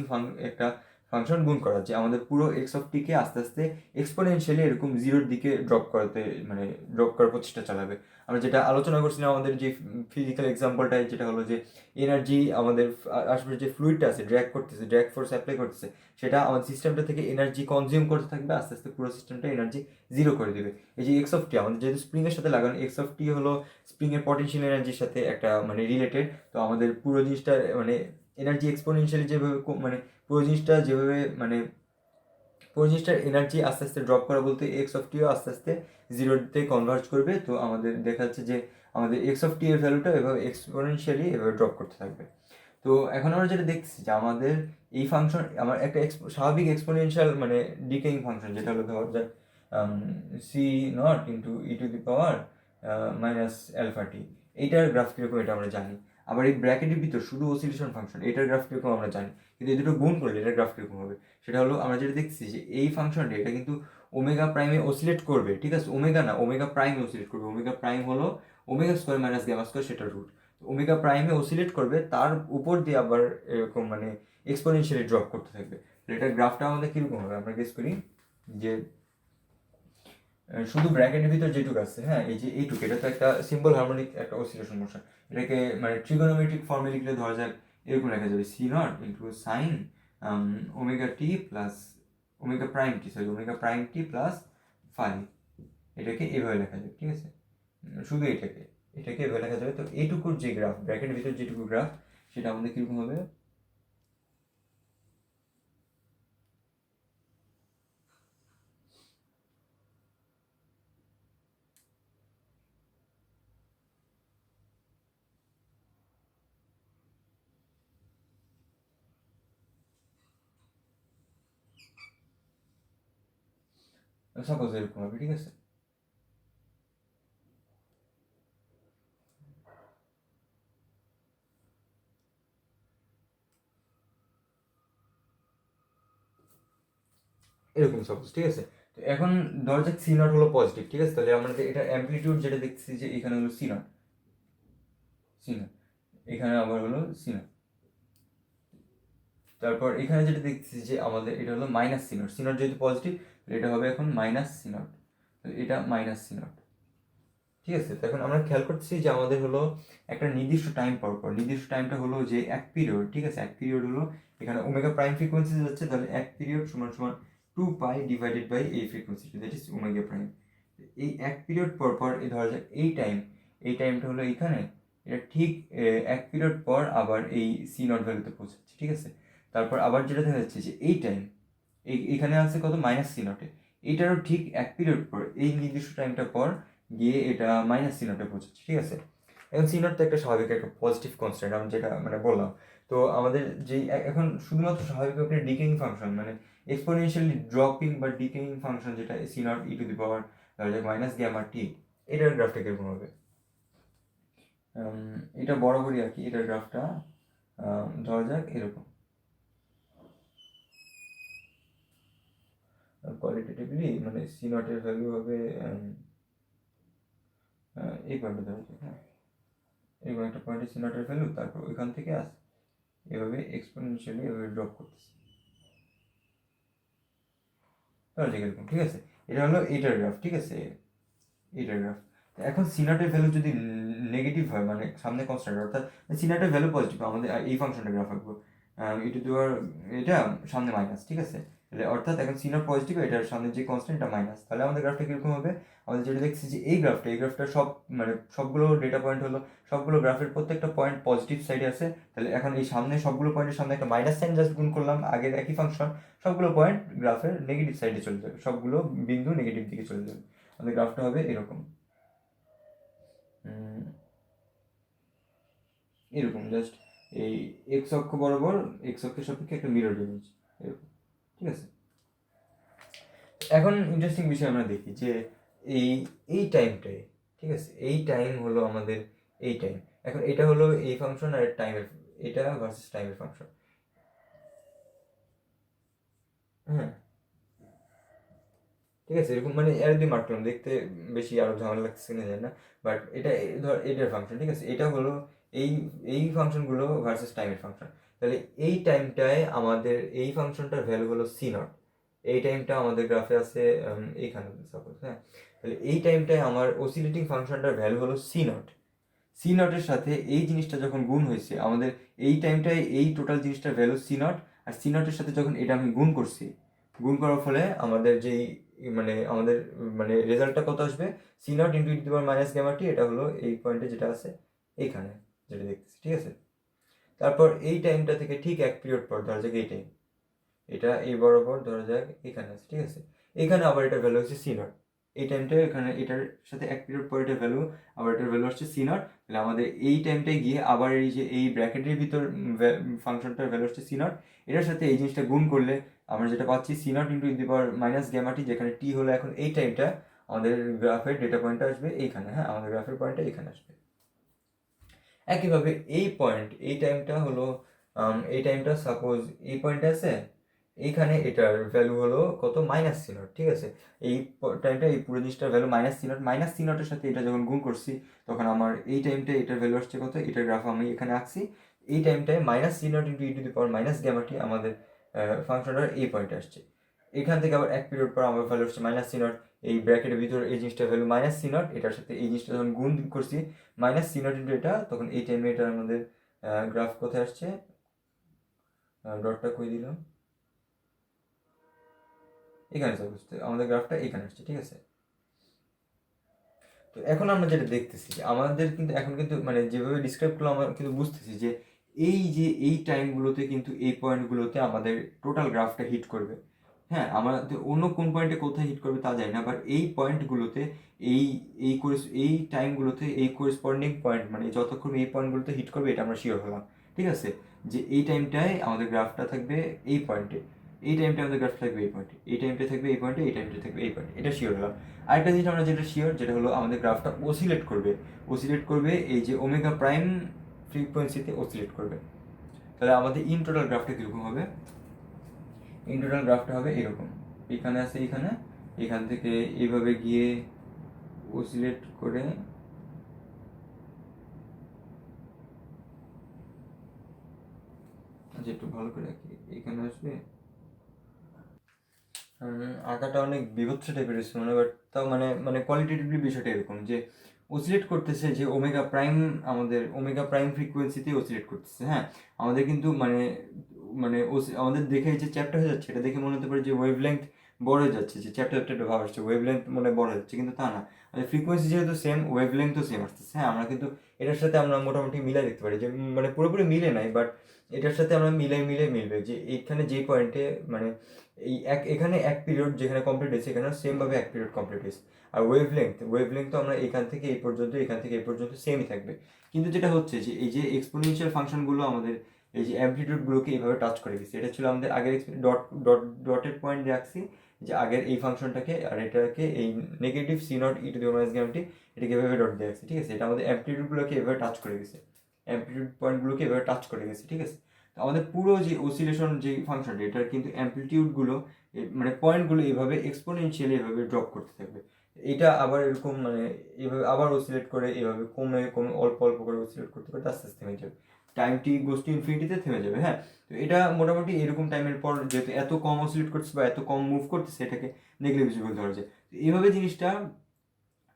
একটা ফাংশন গুণ করা, যে আমাদের পুরো এক্স অফ টিকে আস্তে আস্তে এক্সপোনেনশিয়ালি এরকম জিরোর দিকে ড্রপ করাতে মানে ড্রপ করার প্রচেষ্টা চালাবে। আমরা যেটা আলোচনা করছিলাম আমাদের যে ফিজিক্যাল এক্সাম্পলটাই, যেটা হলো যে এনার্জি আমাদের আশেপাশে যে ফ্লুইডটা আছে ড্র্যাগ করতেছে, ড্র্যাগ ফোর্স অ্যাপ্লাই করতেছে, সেটা আমাদের সিস্টেমটা থেকে এনার্জি কনজিউম করতে থাকবে, আস্তে আস্তে পুরো সিস্টেমটা এনার্জি জিরো করে দেবে। এই যে এক্স অফ টি আমাদের যেহেতু স্প্রিংয়ের সাথে লাগানো, এক্স অফ টি হলো স্প্রিংয়ের পটেনশিয়াল এনার্জির সাথে একটা মানে রিলেটেড। তো আমাদের পুরো জিনিসটা মানে এনার্জি এক্সপোনেনশিয়ালি যেভাবে মানে পুরো জিনিসটা যেভাবে মানে পুরো জিনিসটার এনার্জি আস্তে আস্তে ড্রপ করা বলতে এক্স অফ টিও আস্তে আস্তে জিরোতে কনভার্জ করবে। তো আমাদের দেখা যাচ্ছে যে আমাদের এক্স অফ টি এর ভ্যালুটা এভাবে এক্সপোনেনশিয়ালি এভাবে ড্রপ করতে থাকবে। তো এখন আমরা যেটা দেখছি যে আমাদের এই ফাংশন আমার একটা স্বাভাবিক এক্সপোনেনশিয়াল মানে ডিকেইং ফাংশন, যেটা হলো ধর যে C not into e to the power minus alpha t, এইটার গ্রাফ কীরকম এটা আমরা জানি। আবার এই ব্র্যাকেটের ভিতর শুধু অসিলেশন ফাংশন, এটার গ্রাফ কীরকম আমরা জানি। কিন্তু এই দুটো গুণ করলে এটার গ্রাফ কীরকম হবে সেটা হলো আমরা যেটা দেখছি যে এই ফাংশনটা এটা কিন্তু ওমেগা প্রাইমে অসিলেট করবে, ঠিক আছে। ওমেগা না, ওমেগা প্রাইমে অসিলেট করবে। ওমেগা প্রাইম হলো omega square minus gamma square, সেটা রুট। ওমেগা প্রাইমে অসিলেট করবে, তার উপর দিয়ে আবার এরকম মানে এক্সপোনেনশিয়ালি ড্রপ করতে থাকবে। এটার গ্রাফটা আমাদের কীরকম হবে আমরা গেস করি যে শুধু ব্র্যাকেটের ভিতর যেটুকু আছে, হ্যাঁ এই যে এইটুকু, এটা তো একটা সিম্পল হারমোনিক একটা অসিলেশন মোশন। এটাকে মানে ট্রিগোনোমেট্রিক ফর্মে লিখলে ধরা যাক এরকম লেখা যাবে C not into sine omega T plus omega prime T, sorry omega prime T plus phi. এটাকে এভাবে লেখা যাবে, ঠিক আছে। শুধু এটাকে এভাবে লেখা যাবে। তো এইটুকুর যে গ্রাফ, ব্র্যাকেটের ভিতর যেটুকু গ্রাফ, সেটা আমাদের কীরকম হবে সাপোজ এরকম হবে, ঠিক আছে। এরকম সাপোজ, ঠিক আছে। তো এখন ধরা যাক সি নট হলো পজিটিভ, ঠিক আছে। তাহলে আমাদের এটা অ্যাম্পলিটিউড যেটা দেখছি যে এখানে হলো সি নট, এখানে আবার হলো সি নট। তারপর এখানে যেটা দেখছি যে আমাদের এটা হলো minus C nought. C nought যেহেতু পজিটিভ, এটা হবে এখন মাইনাস সি নট, এটা মাইনাস সি নট, ঠিক আছে। তো এখন আমরা খেয়াল করছি যে আমাদের হলো একটা নির্দিষ্ট টাইম পর পর, নির্দিষ্ট টাইমটা হলো যে এক পিরিয়ড, ঠিক আছে। এক পিরিয়ড হলো এখানে ওমেগা প্রাইম ফ্রিকোয়েন্সি যাচ্ছে, তাহলে এক পিরিয়ড সমান সমান 2 পাই ডিভাইডেড বাই এই ফ্রিকোয়েন্সিটা, দ্যাট ইজ ওমেগা প্রাইম। এই এক পিরিয়ড পর পর এই ধরা যাক এই টাইমটা হলো এখানে, এটা ঠিক এক পিরিয়ড পর আবার এই সি নট ভ্যালুতে পৌঁছাচ্ছে, ঠিক আছে। তারপর আবার যেটা দেখা যাচ্ছে যে এই টাইম এখানে আছে কত মাইনাস সি নটে, এইটারও ঠিক এক পিরিয়ড পর এই নির্দিষ্ট টাইমটা পর গিয়ে এটা মাইনাস সি নটে পৌঁছাচ্ছে, ঠিক আছে। এখন সি নট তো একটা স্বাভাবিক একটা পজিটিভ কনস্ট্যান্ট, আমি যেটা মানে বললাম। তো আমাদের যে এখন শুধুমাত্র স্বাভাবিক একটা ডিকেইং ফাংশন মানে এক্সপোনেনশিয়ালি ড্রপিং বা ডিকেইং ফাংশন, যেটা C naught e to the power minus gamma t, এটার গ্রাফটা কিরকম হবে এটা বরাবরই আর কি। এটার গ্রাফটা ধরা যাক এরকম, কোয়ালিটেটিভলি মানে সি নটের ভ্যালু হবে এই পয়েন্টে ধরা যাক, হ্যাঁ এরকম একটা পয়েন্টে সি নটের ভ্যালু, তারপর ওইখান থেকে এভাবে এক্সপোনেনশিয়ালি এভাবে ড্রপ করতেছে, ধরা যাক এরকম, ঠিক আছে। এটা হলো এইটার গ্রাফ, ঠিক আছে, এইটার গ্রাফ। এখন সি নটের ভ্যালু যদি নেগেটিভ হয় মানে সামনে কনস্ট্যান্ট, অর্থাৎ সি নটের ভ্যালু পজিটিভ, আমাদের এই ফাংশনটা গ্রাফ আঁকবো ইটু দেওয়ার এটা সামনে মাইনাস, ঠিক আছে। তাহলে অর্থাৎ এখন সি নট পজিটিভ, এটার সামনে যে কনস্ট্যান্টটা মাইনাস, তাহলে আমাদের গ্রাফটা কীরকম হবে। আমাদের যেটা দেখছি যে এই গ্রাফটা সব মানে সবগুলো ডেটা পয়েন্ট হলো, সবগুলো গ্রাফের প্রত্যেকটা পয়েন্ট পজিটিভ সাইডে আছে। তাহলে এখন এই সামনে সবগুলো পয়েন্টের সামনে একটা মাইনাস সাইন জাস্ট গুণ করলাম, আগের একই ফাংশন, সবগুলো পয়েন্ট গ্রাফের নেগেটিভ সাইডে চলে যাবে, সবগুলো বিন্দু নেগেটিভ দিকে চলে যাবে। আমাদের গ্রাফটা হবে এরকম, এরকম জাস্ট এই এক্স অক্ষ বরাবর এক্স অক্ষের সাপেক্ষে একটা মিরর ইমেজ এরকম, ঠিক আছে। এখন ইন্টারেস্টিং বিষয় আমরা দেখি যে এই টাইমটাই, ঠিক আছে, এই টাইম হলো আমাদের এই টাইম। এখন এটা হলো এই ফাংশন আর টাইমের, এটা ভার্সেস টাইমের ফাংশন। হ্যাঁ ঠিক আছে, এরকম মানে এর দিয়ে মার্ক করলাম, দেখতে বেশি আরো ঝামেলা লাগছে না জানি না, বাট এটা ধর এটার ফাংশন, ঠিক আছে, এটা হলো এই এই ফাংশনগুলো ভার্সেস টাইমের ফাংশন। তাহলে এই টাইমটায় আমাদের এই ফাংশনটার ভ্যালু হলো সি নট, এই টাইমটা আমাদের গ্রাফে আছে এইখানে সাপোজ, হ্যাঁ। তাহলে এই টাইমটায় আমার অসিলেটিং ফাংশনটার ভ্যালু হলো সি নট। সি নটের সাথে এই জিনিসটা যখন গুণ হয়েছে আমাদের এই টাইমটায় এই টোটাল জিনিসটার ভ্যালু সি নট, আর সি নটের সাথে যখন এটা আমি গুণ করছি, গুণ করার ফলে আমাদের যেই মানে আমাদের মানে রেজাল্টটা কত আসবে, C not into e to the power minus gamma t, এটা হলো এই পয়েন্টে যেটা আছে এইখানে যেটা দেখতেছি, ঠিক আছে। তারপর এই টাইমটা থেকে ঠিক এক পিরিয়ড পর ধরা যাক এই টাইম, এটা এই বরাবর ধরা যাক এখানে আছে, ঠিক আছে। এখানে আবার এটার ভ্যালু হচ্ছে সি নট, এই টাইমটা এখানে এটার সাথে এক পিরিয়ড পর এটার ভ্যালু, আবার এটার ভ্যালু হচ্ছে সি নট। তাহলে আমাদের এই টাইমটায় গিয়ে আবার এই যে এই ব্র্যাকেটের ভিতর ফাংশনটার ভ্যালু হচ্ছে সি নট, এটার সাথে এই জিনিসটা গুণ করলে আমরা যেটা পাচ্ছি C not into e to the power minus gamma t, যেখানে টি হলো এখন এই টাইমটা, আমাদের গ্রাফের ডেটা পয়েন্টটা আসবে এইখানে, হ্যাঁ, আমাদের গ্রাফের পয়েন্টটা এখানে আসবে। একইভাবে এই পয়েন্ট এই টাইমটা হলো এই টাইমটা সাপোজ এই পয়েন্টে আছে, এইখানে এটার ভ্যালু হলো কত, মাইনাস সি নট, ঠিক আছে। এই টাইমটা এই পুরো জিনিসটার value minus C naught, minus C নটের সাথে এটা যখন গুণ করছি তখন আমার এই টাইমটা এটার ভ্যালু আসছে কত, এটার গ্রাফ আমি এখানে আঁকছি, এই টাইমটায় minus C not into e to the power minus গ্যামাটি আমাদের ফাংশনটার এই পয়েন্টে আসছে। এখান থেকে আবার এক পিরিয়ড পর আমার ভ্যালু হচ্ছে মাইনাস সি নট, এই ব্র্যাকেটের ভিতর এই জিনিসটার ভ্যালু মাইনাস সি নট, এটার সাথে এই জিনিসটা যখন গুণ করছি মাইনাস সি নট ইন্টু এটা, তখন এই টাইমে এটা আমাদের গ্রাফ কোথায় আসছে, ডটটা কই দিলাম, এখানে বুঝতে আমাদের গ্রাফটা এখানে আসছে, ঠিক আছে। তো এখন আমরা যেটা দেখতেছি আমাদের কিন্তু এখন কিন্তু মানে যেভাবে ডিসক্রাইব করলো আমরা কিন্তু বুঝতেছি যে এই যে এই টাইমগুলোতে কিন্তু এই পয়েন্টগুলোতে আমাদের টোটাল গ্রাফটা হিট করবে, হ্যাঁ। আমাদের অন্য কোন পয়েন্টে কোথায় হিট করবে তা জানি না, বাট এই পয়েন্টগুলোতে এই এই এই টাইমগুলোতে এই করেসপন্ডিং পয়েন্ট মানে যতক্ষণ এই পয়েন্টগুলোতে হিট করবে এটা আমরা শিওর হলাম, ঠিক আছে, যে এই টাইমটায় আমাদের গ্রাফটা থাকবে এই পয়েন্টে, এই টাইমটা আমাদের গ্রাফ থাকবে এই পয়েন্টে, এই টাইমটা থাকবে এই পয়েন্টে, এই টাইমটা থাকবে এই পয়েন্টে, এটা শিওর হলাম। আরেকটা জিনিস আমরা যেটা শিওর, যেটা হলো আমাদের গ্রাফটা অসিলেট করবে, অসিলেট করবে এই যে ওমেগা প্রাইম ফ্রিকোয়েন্সিতে অসিলেট করবে। তাহলে আমাদের ইন টোটাল গ্রাফটা কীরকম হবে, ইন টোটাল গ্রাফটা হবে এরকম, এখানে আছে এখানে, এখান থেকে এইভাবে গিয়ে অসিলেট করে আচ্ছা একটু ভালো করে রাখি, এখানে আসবে, আঁকাটা অনেক বিভৎস টাইপের হচ্ছে মানে, বাট তাও মানে মানে কোয়ালিটেটিভলি বিষয়টা এরকম যে অসিলেট করতেছে যে ওমেগা প্রাইম, আমাদের ওমেগা প্রাইম ফ্রিকোয়েন্সিতে অসিলেট করতেছে, হ্যাঁ। আমাদের কিন্তু মানে মানে আমাদের দেখে যে চ্যাপ্টার হয়ে যাচ্ছে এটা দেখে মনে হতে পারে যে ওয়েভ লেন্থ বড় হয়ে যাচ্ছে, যে চ্যাপ্টার একটা ভাব আসছে ওয়েভ লেন্থ মানে বড় হয়ে যাচ্ছে, কিন্তু তা না, ফ্রিকোয়েন্সি যেহেতু সেম ওয়েভ লেন্থও সেম আসতেছে, হ্যাঁ। আমরা কিন্তু এটার সাথে আমরা মোটামুটি মিলাই দেখতে পারি যে মানে পুরোপুরি মিলে নাই, বাট এটার সাথে আমরা মিলবে যে এইখানে যে পয়েন্টে মানে এই এখানে এক পিরিয়ড যেখানে কমপ্লিট হয়েছে এখানে সেমভাবে এক পিরিয়ড কমপ্লিট হয়েছে। আর ওয়েভ লেন্থ তো আমরা এখান থেকে এই পর্যন্ত এখান থেকে এই পর্যন্ত সেমই থাকবে, কিন্তু যেটা হচ্ছে যে এই যে এক্সপোনেনশিয়াল ফাংশনগুলো আমাদের এই যে অ্যামপ্লিটিউডগুলোকে এইভাবে টাচ করে গেছে, এটা ছিল আমাদের আগের ডটেড পয়েন্ট রাখছি যে আগের এই ফাংশনটাকে আর এটাকে এই negative C naught e to the minus গ্যামটি এটাকে এভাবে ডট দিয়ে রাখছি, ঠিক আছে। এটা আমাদের অ্যামপ্লিটিউডগুলোকে এভাবে টাচ করে গেছে, অ্যামপ্লিটিউড পয়েন্টগুলোকে এভাবে টাচ করে গেছে, ঠিক আছে। আমাদের পুরো যে অসিলেশন যে ফাংশনটা এটার কিন্তু অ্যামপ্লিটিউডগুলো মানে পয়েন্টগুলো এইভাবে এক্সপোনেনশিয়ালি এভাবে ড্রপ করতে থাকবে, এটা আবার এরকম মানে এভাবে আবার অসিলেট করে এভাবে কমে কমে অল্প অল্প করে অসিলেট করতে করতে আস্তে আস্তে থেমে যাবে, টাইম টি গোস টু ইনফিনিটিতে থেমে যাবে, হ্যাঁ। তো এটা মোটামুটি এরকম টাইমের পর যেহেতু এত কম অসিলেট করতেছে বা এত কম মুভ করতেছে এটাকে নেগলিজিবল ধরা যায়। তো এইভাবে জিনিসটা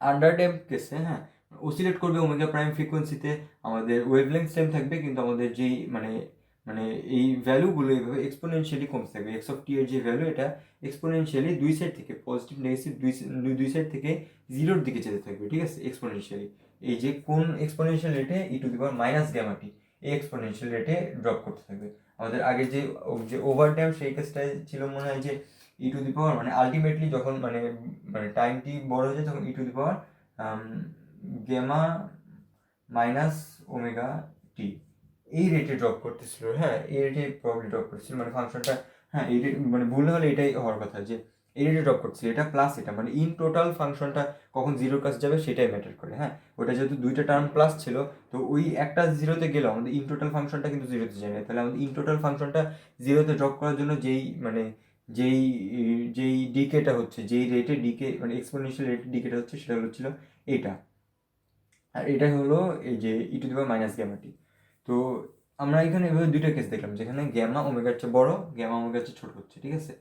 আন্ডার ড্যাম্প কেসে, হ্যাঁ, অসিলেট করবে ওমেগা প্রাইম ফ্রিকোয়েন্সিতে, আমাদের ওয়েভলেন্থ সেম থাকবে কিন্তু আমাদের যেই মানে মানে এই ভ্যালুগুলো এইভাবে এক্সপোনেনশিয়ালি কমতে থাকবে, এক্স অফ টি এর যে ভ্যালু এটা এক্সপোনেনশিয়ালি দুই সাইড থেকে পজিটিভ নেগেটিভ দুই সাইড থেকে জিরোর দিকে যেতে থাকবে, ঠিক আছে, এক্সপোনেনশিয়ালি। এই যে কোন এক্সপোনেনশিয়াল রেটে ই টু দি পাওয়ার মাইনাস গ্যামাটি এই এক্সপোনেনশিয়াল রেটে ড্রপ করতে থাকবে। আমাদের আগে যে যে ওভার টাইম সেই কেসটাই ছিল মনে হয় যে ই টু দি পাওয়ার মানে আলটিমেটলি যখন মানে মানে টাইমটি বড় হয়ে যায় তখন e to the power gamma minus omega t এই রেটে ড্রপ করতেছিল, হ্যাঁ, এই রেটে প্রবলি ড্রপ করতেছিল মানে ফাংশনটা, হ্যাঁ, এই রেট মানে ভুল হলে এটাই হওয়ার কথা যে এই রেটে ড্রপ করতেছিল, এটা প্লাস এটা মানে ইন টোটাল ফাংশনটা কখন জিরোর কাছে যাবে সেটাই ম্যাটার করে, হ্যাঁ। ওটা যেহেতু দুইটা টার্ম প্লাস ছিল তো ওই একটা জিরোতে গেলেও আমাদের ইন টোটাল ফাংশনটা কিন্তু জিরোতে যায় না, তাহলে আমাদের ইন টোটাল ফাংশনটা জিরোতে ড্রপ করার জন্য যেই মানে যেই যেই ডিকেটা হচ্ছে, যেই রেটে ডিকে মানে এক্সপোনেনশিয়াল রেটে ডিকেটা হচ্ছে, সেটা হচ্ছিল এটা, আর এটা হলো এই যে e to the power minus gamma t. তো আমরা এখানে এভাবে দুইটা কেস দেখলাম, যেখানে গ্যামা ওমেগার চেয়ে বড়, গ্যামা ওমেগার চেয়ে ছোট হচ্ছে, ঠিক আছে।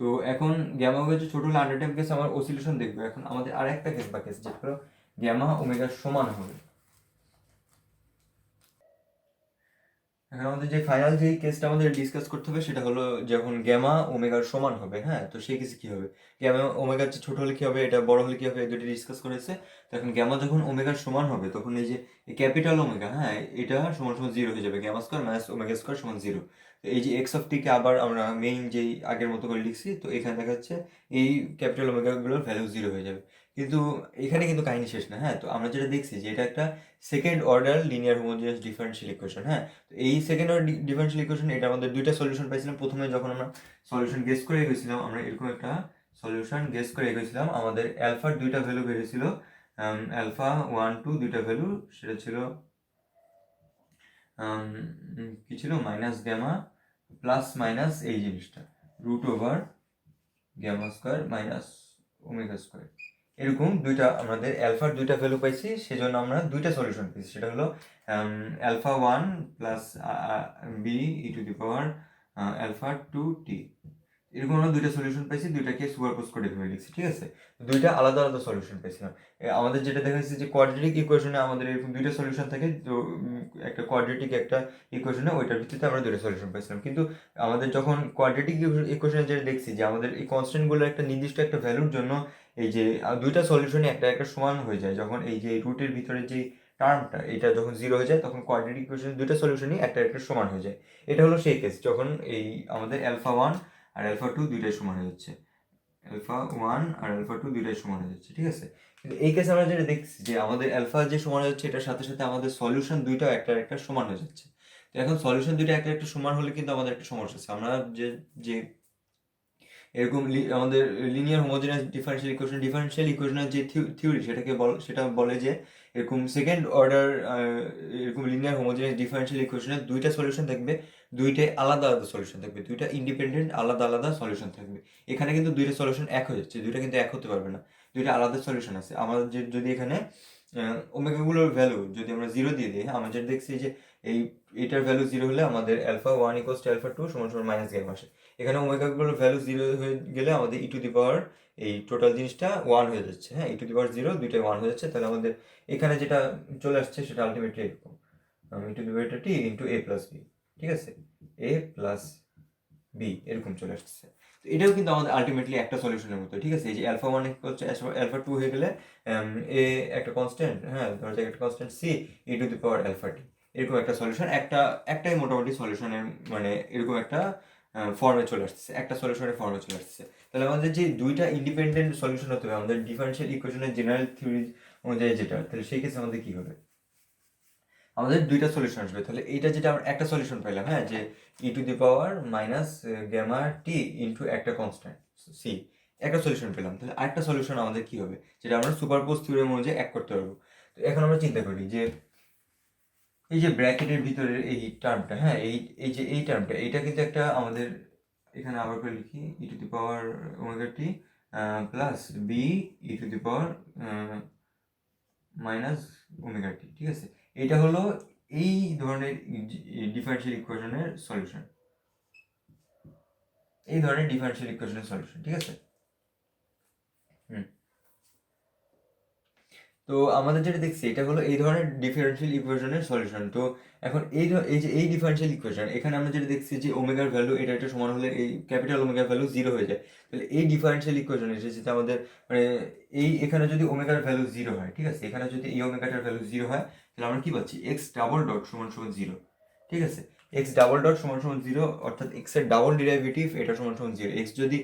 তো এখন গ্যামা ওমেগার চেয়ে ছোট হলে আন্ডার ড্যাম্প কেস আমার অসিলেশন দেখবো। এখন আমাদের আর একটা কেস বা কেস, যেটা হলো গ্যামা ওমেগার সমান হবে। এখন আমাদের যে ফাইনাল যে কেসটা আমাদের ডিসকাস করতে হবে সেটা হলো যখন গ্যামা ওমেগার সমান হবে। হ্যাঁ, তো সেই কেসে কি হবে, গ্যামা ওমেগার চেয়ে ছোট হলে কি হবে, এটা বড় হলে কি হবে, এই দুটি ডিসকাস করেছে। তো এখন গ্যামা যখন ওমেগার সমান হবে তখন এই যে ক্যাপিটাল ওমেগা, হ্যাঁ, এটা সমান সমান জিরো হয়ে যাবে, gamma square minus omega square সমান জিরো। তো এই যে এক্স অফ টিকে আবার আমরা মেইন যেই আগের মতো করে লিখছি, তো এখানে দেখা যাচ্ছে এই ক্যাপিটাল ওমেগাগুলোর ভ্যালু জিরো হয়ে যাবে। কিন্তু এখানে কিন্তু কাহিনী শেষ না। হ্যাঁ, তো আমরা যেটা দেখছি যে এটা একটা second order linear homogeneous differential equation. হ্যাঁ, তো এই সেকেন্ড অর্ডার ডিফারেনশিয়াল ইকুয়েশন, এটা আমাদের দুইটা সলিউশন পাইছিলাম। প্রথমে যখন আমরা সলিউশন গেস করে এগেছিলাম, আমরা এরকম একটা সলিউশন গেস করে এগেছিলাম, আমাদের অ্যালফার দুইটা ভ্যালু বেরিয়েছিল, অ্যালফা 1 2 দুইটা ভ্যালু, সেটা ছিল কি ছিল, মাইনাস গ্যামা প্লাস মাইনাস এই জিনিসটা root over gamma square minus omega square. এরকম দুইটা আমাদের অ্যালফার দুইটা ভ্যালু পাইছি, সেজন্য আমরা দুইটা সলিউশন পেয়েছি। সেটা হলো alpha 1 plus B E to the power alpha 2 T. এরকম আমরা দুইটা সলিউশন পাইছি, দুইটাকে সুপারপোজ করে ধরে লিখছি, ঠিক আছে। দুইটা আলাদা আলাদা সলিউশন পাইছিলাম। আমাদের যেটা দেখা যাচ্ছে যে কোয়াড্রেটিক ইকুয়েশনে আমাদের এরকম দুইটা সলিউশন থাকে, তো একটা কোয়াড্রেটিক একটা ইকুয়েশনে, ওইটার ভিত্তিতে আমরা দুইটা সলিউশন পাইছিলাম। কিন্তু আমাদের যখন কোয়াড্রেটিক ইকুয়েশনে যেটা দেখছি যে আমাদের এই কনস্ট্যান্টগুলো একটা নির্দিষ্ট একটা ভ্যালুর জন্য এই যে দুইটা সলিউশনই একটা একটা সমান হয়ে যায়, যখন এই যে রুটের ভিতরে যে টার্মটা এটা যখন জিরো হয়ে যায়, তখন কোয়াড্রেটিক ইকুয়েশন দুইটা সলিউশনই একটা একটা সমান হয়ে যায়। এটা হলো সেই কেস যখন এই আমাদের অ্যালফা 1 আর অ্যালফা 2 দুইটাই সমান হয়ে যাচ্ছে, অ্যালফা 1 আর অ্যালফা 2 দুইটাই সমান হয়ে যাচ্ছে, ঠিক আছে। কিন্তু এই কেসে আমরা যেটা দেখছি যে আমাদের অ্যালফা যে সমান হয়ে যাচ্ছে, এটার সাথে সাথে আমাদের সলিউশন দুইটাও একটা একটা সমান হয়ে যাচ্ছে। তো এখন সলিউশন দুইটা একটা একটা সমান হলে কিন্তু আমাদের একটা সমস্যা আছে। আমরা যে যে এরকম আমাদের লিনিয়ার হোমোজেনাস ডিফারেনশিয়াল ইকুয়েশনের যে থিওরি, সেটা বলে যে এরকম সেকেন্ড অর্ডার এরকম লিনিয়ার হোমোজেনাস ডিফারেনশিয়াল ইকুয়েশনের দুইটা সলিউশন থাকবে, দুইটাই আলাদা আলাদা সলিউশন থাকবে, দুইটা ইন্ডিপেন্ডেন্ট আলাদা আলাদা সলিউশন থাকবে। এখানে কিন্তু দুইটা সলিউশন এক হয়ে যাচ্ছে, দুইটা কিন্তু এক হতে পারবে না, দুইটা আলাদা সলিউশন আছে। আমাদের যদি এখানে ওমেগাগুলোর ভ্যালু যদি আমরা জিরো দিয়ে দিই, আমরা যেটা দেখছি যে এই এটার ভ্যালু জিরো হলে আমাদের অ্যালফা 1 ইকুয়ালস টু অ্যালফা 2 সমান সমান মাইনাস গ্যামা আসে। এখানে ওমেগাগুলোর ভ্যালু জিরো হয়ে গেলে আমাদের ই টু দি পাওয়ার এই টোটাল জিনিসটা 1 হয়ে যাচ্ছে। হ্যাঁ, ই টু দি পাওয়ার জিরো দুইটাই 1 হয়ে যাচ্ছে। তাহলে আমাদের এখানে যেটা চলে আসছে সেটা আলটিমেটলি এরকম, e to the power t into A plus B, ঠিক আছে, এ প্লাস বি এরকম চলে আসছে। তো এটাও কিন্তু আমাদের আলটিমেটলি একটা সলিউশনের মতো, ঠিক আছে। এই যে অ্যালফা 1 হচ্ছে অ্যালফা 2 হয়ে গেলে এ একটা কনস্ট্যান্ট, হ্যাঁ, ধরা যাক একটা constant C e to the power alpha t, এরকম একটা সলিউশন, একটাই মোটামুটি সলিউশনের মানে এরকম একটা ফর্মে চলে আসছে, একটা সলিউশনের ফর্মে চলে আসছে। তাহলে আমাদের যে দুইটা ইন্ডিপেন্ডেন্ট সলিউশন হতে হবে আমাদের ডিফারেনশিয়াল ইকুয়েশনের জেনারেল থিওরি অনুযায়ী, যেটা, তাহলে সেই ক্ষেত্রে আমাদের কি হবে, আমাদের দুইটা সলিউশন আসবে। তাহলে এইটা যেটা আমরা একটা সলিউশন পাইলাম, হ্যাঁ, যে e to the power minus gamma t into একটা কনস্ট্যান্ট সি, একটা সলিউশন পেলাম। তাহলে আরেকটা সলিউশন আমাদের কি হবে, যেটা আমরা সুপারপোজ থিওরেম অনুযায়ী এক করতে পারবো। তো এখন আমরা চিন্তা করি যে এই যে ব্র্যাকেটের ভিতরে এই টার্মটা, হ্যাঁ, এই যে এই টার্মটা, এটা কিন্তু একটা আমাদের এখানে আবার করে লিখি e to the power omega T plus B E to the power minus omega t, ঠিক আছে। এটা হলো এই ধরনের ডিফারেনশিয়াল ইকুয়েশনের সলিউশন, এই ধরনের ডিফারেনশিয়াল ইকুয়েশনের সলিউশন, ঠিক আছে। হুম, তো আমাদের যেটা দেখছি এটা হলো এই ধরনের ডিফারেনশিয়াল ইকুয়েশনের সলিউশন। তো এখন এই যে এই ডিফারেনশিয়াল ইকুয়েশন, এখানে আমরা যেটা দেখছি যে ওমেগার ভ্যালু এটা একটা সমান হলে এই ক্যাপিটাল ওমেগার ভ্যালু জিরো হয়ে যায়। তাহলে এই ডিফারেনশিয়াল ইকুয়েশন এসেছে আমাদের মানে এই এখানে যদি ওমেগার ভ্যালু জিরো হয়, ঠিক আছে, এখানে যদি এই ওমেগাটার ভ্যালু জিরো হয়, তাহলে আমরা কি পাচ্ছি, এক্স ডাবল ডট সমান সমান জিরো, ঠিক আছে। এক্স ডাবল ডট সমান সমান জিরো, অর্থাৎ এক্স এর ডাবল ডিরাইভেটিভ এটা সমান সমান জিরো। এক্স যদি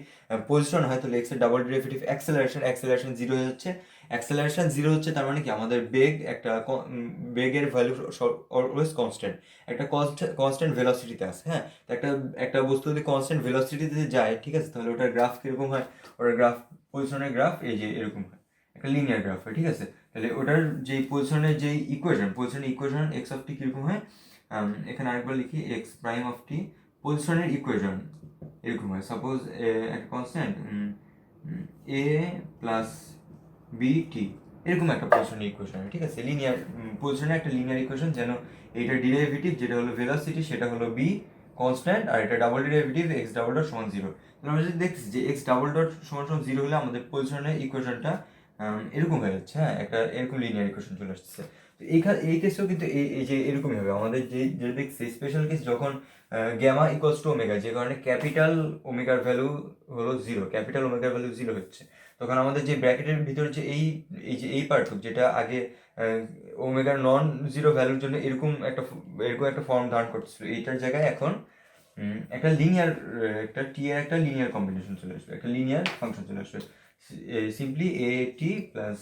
পজিশন হয় তাহলে এক্স এর ডাবল ডিরাইভেটিভ অ্যাক্সেলারেশন জিরো হয়ে যাচ্ছে। অ্যাক্সেলারেশন জিরো হচ্ছে তার মানে কি, আমাদের বেগ একটা বেগের ভ্যালু অলওয়েজ কনস্ট্যান্ট, একটা কনস্ট্যান্ট ভেলোসিটিতে আছে। হ্যাঁ, তো একটা একটা বস্তু যদি কনস্ট্যান্ট ভেলোসিটিতে যায়, ঠিক আছে, তাহলে ওটার গ্রাফ কিরকম হয়, ওটার গ্রাফ পজিশনের গ্রাফ এই যে এরকম হয়, একটা লিনিয়ার গ্রাফ হয়, ঠিক আছে। তাহলে ওটার যেই পজিশনের যেই ইকুয়েশন এক্স অফ টি কিরকম হয়, এখানে আরেকবার লিখি এক্স প্রাইম অফ টি পজিশনের ইকুয়েশন এরকম হয়, সাপোজ একটা কনস্ট্যান্ট এ প্লাস বি টি, এরকম একটা পজিশনের ইকুয়েশন, ঠিক আছে, লিনিয়ার পজিশনের একটা লিনিয়ার ইকুয়েশন, যেন এইটার ডেরিভেটিভ যেটা হলো ভেলোসিটি সেটা হলো বি কনস্ট্যান্ট, আর এটা double derivative x double dot সমান জিরো। তাহলে আমরা যদি দেখছি যে এক্স ডাবল ডট সমান সমান জিরো হলে আমাদের পজিশনের ইকুয়েশনটা এরকম হয়ে যাচ্ছে, হ্যাঁ, একটা এরকম লিনিয়ার ইকুয়েশন চলে আসছে। তো এই কেসেও কিন্তু এই যে এরকমই হবে আমাদের যে দেখছি স্পেশাল কেস, যখন গ্যামা ইকুয়ালস টু ওমেগা, যে কারণে ক্যাপিটাল ওমেগার ভ্যালু হলো জিরো, ক্যাপিটাল ওমেগার ভ্যালু জিরো হচ্ছে, তখন আমাদের যে ব্র্যাকেটের ভিতরে যে এই পার্থক্য যেটা আগে ওমেগার নন জিরো ভ্যালুর জন্য এরকম একটা ফর্ম ধারণ করতেছিল, এইটার জায়গায় এখন একটা লিনিয়ার একটা টি এর একটা লিনিয়ার কম্বিনেশন চলে আসবে, একটা লিনিয়ার ফাংশন চলে আসবে, সিম্পলি এ টি প্লাস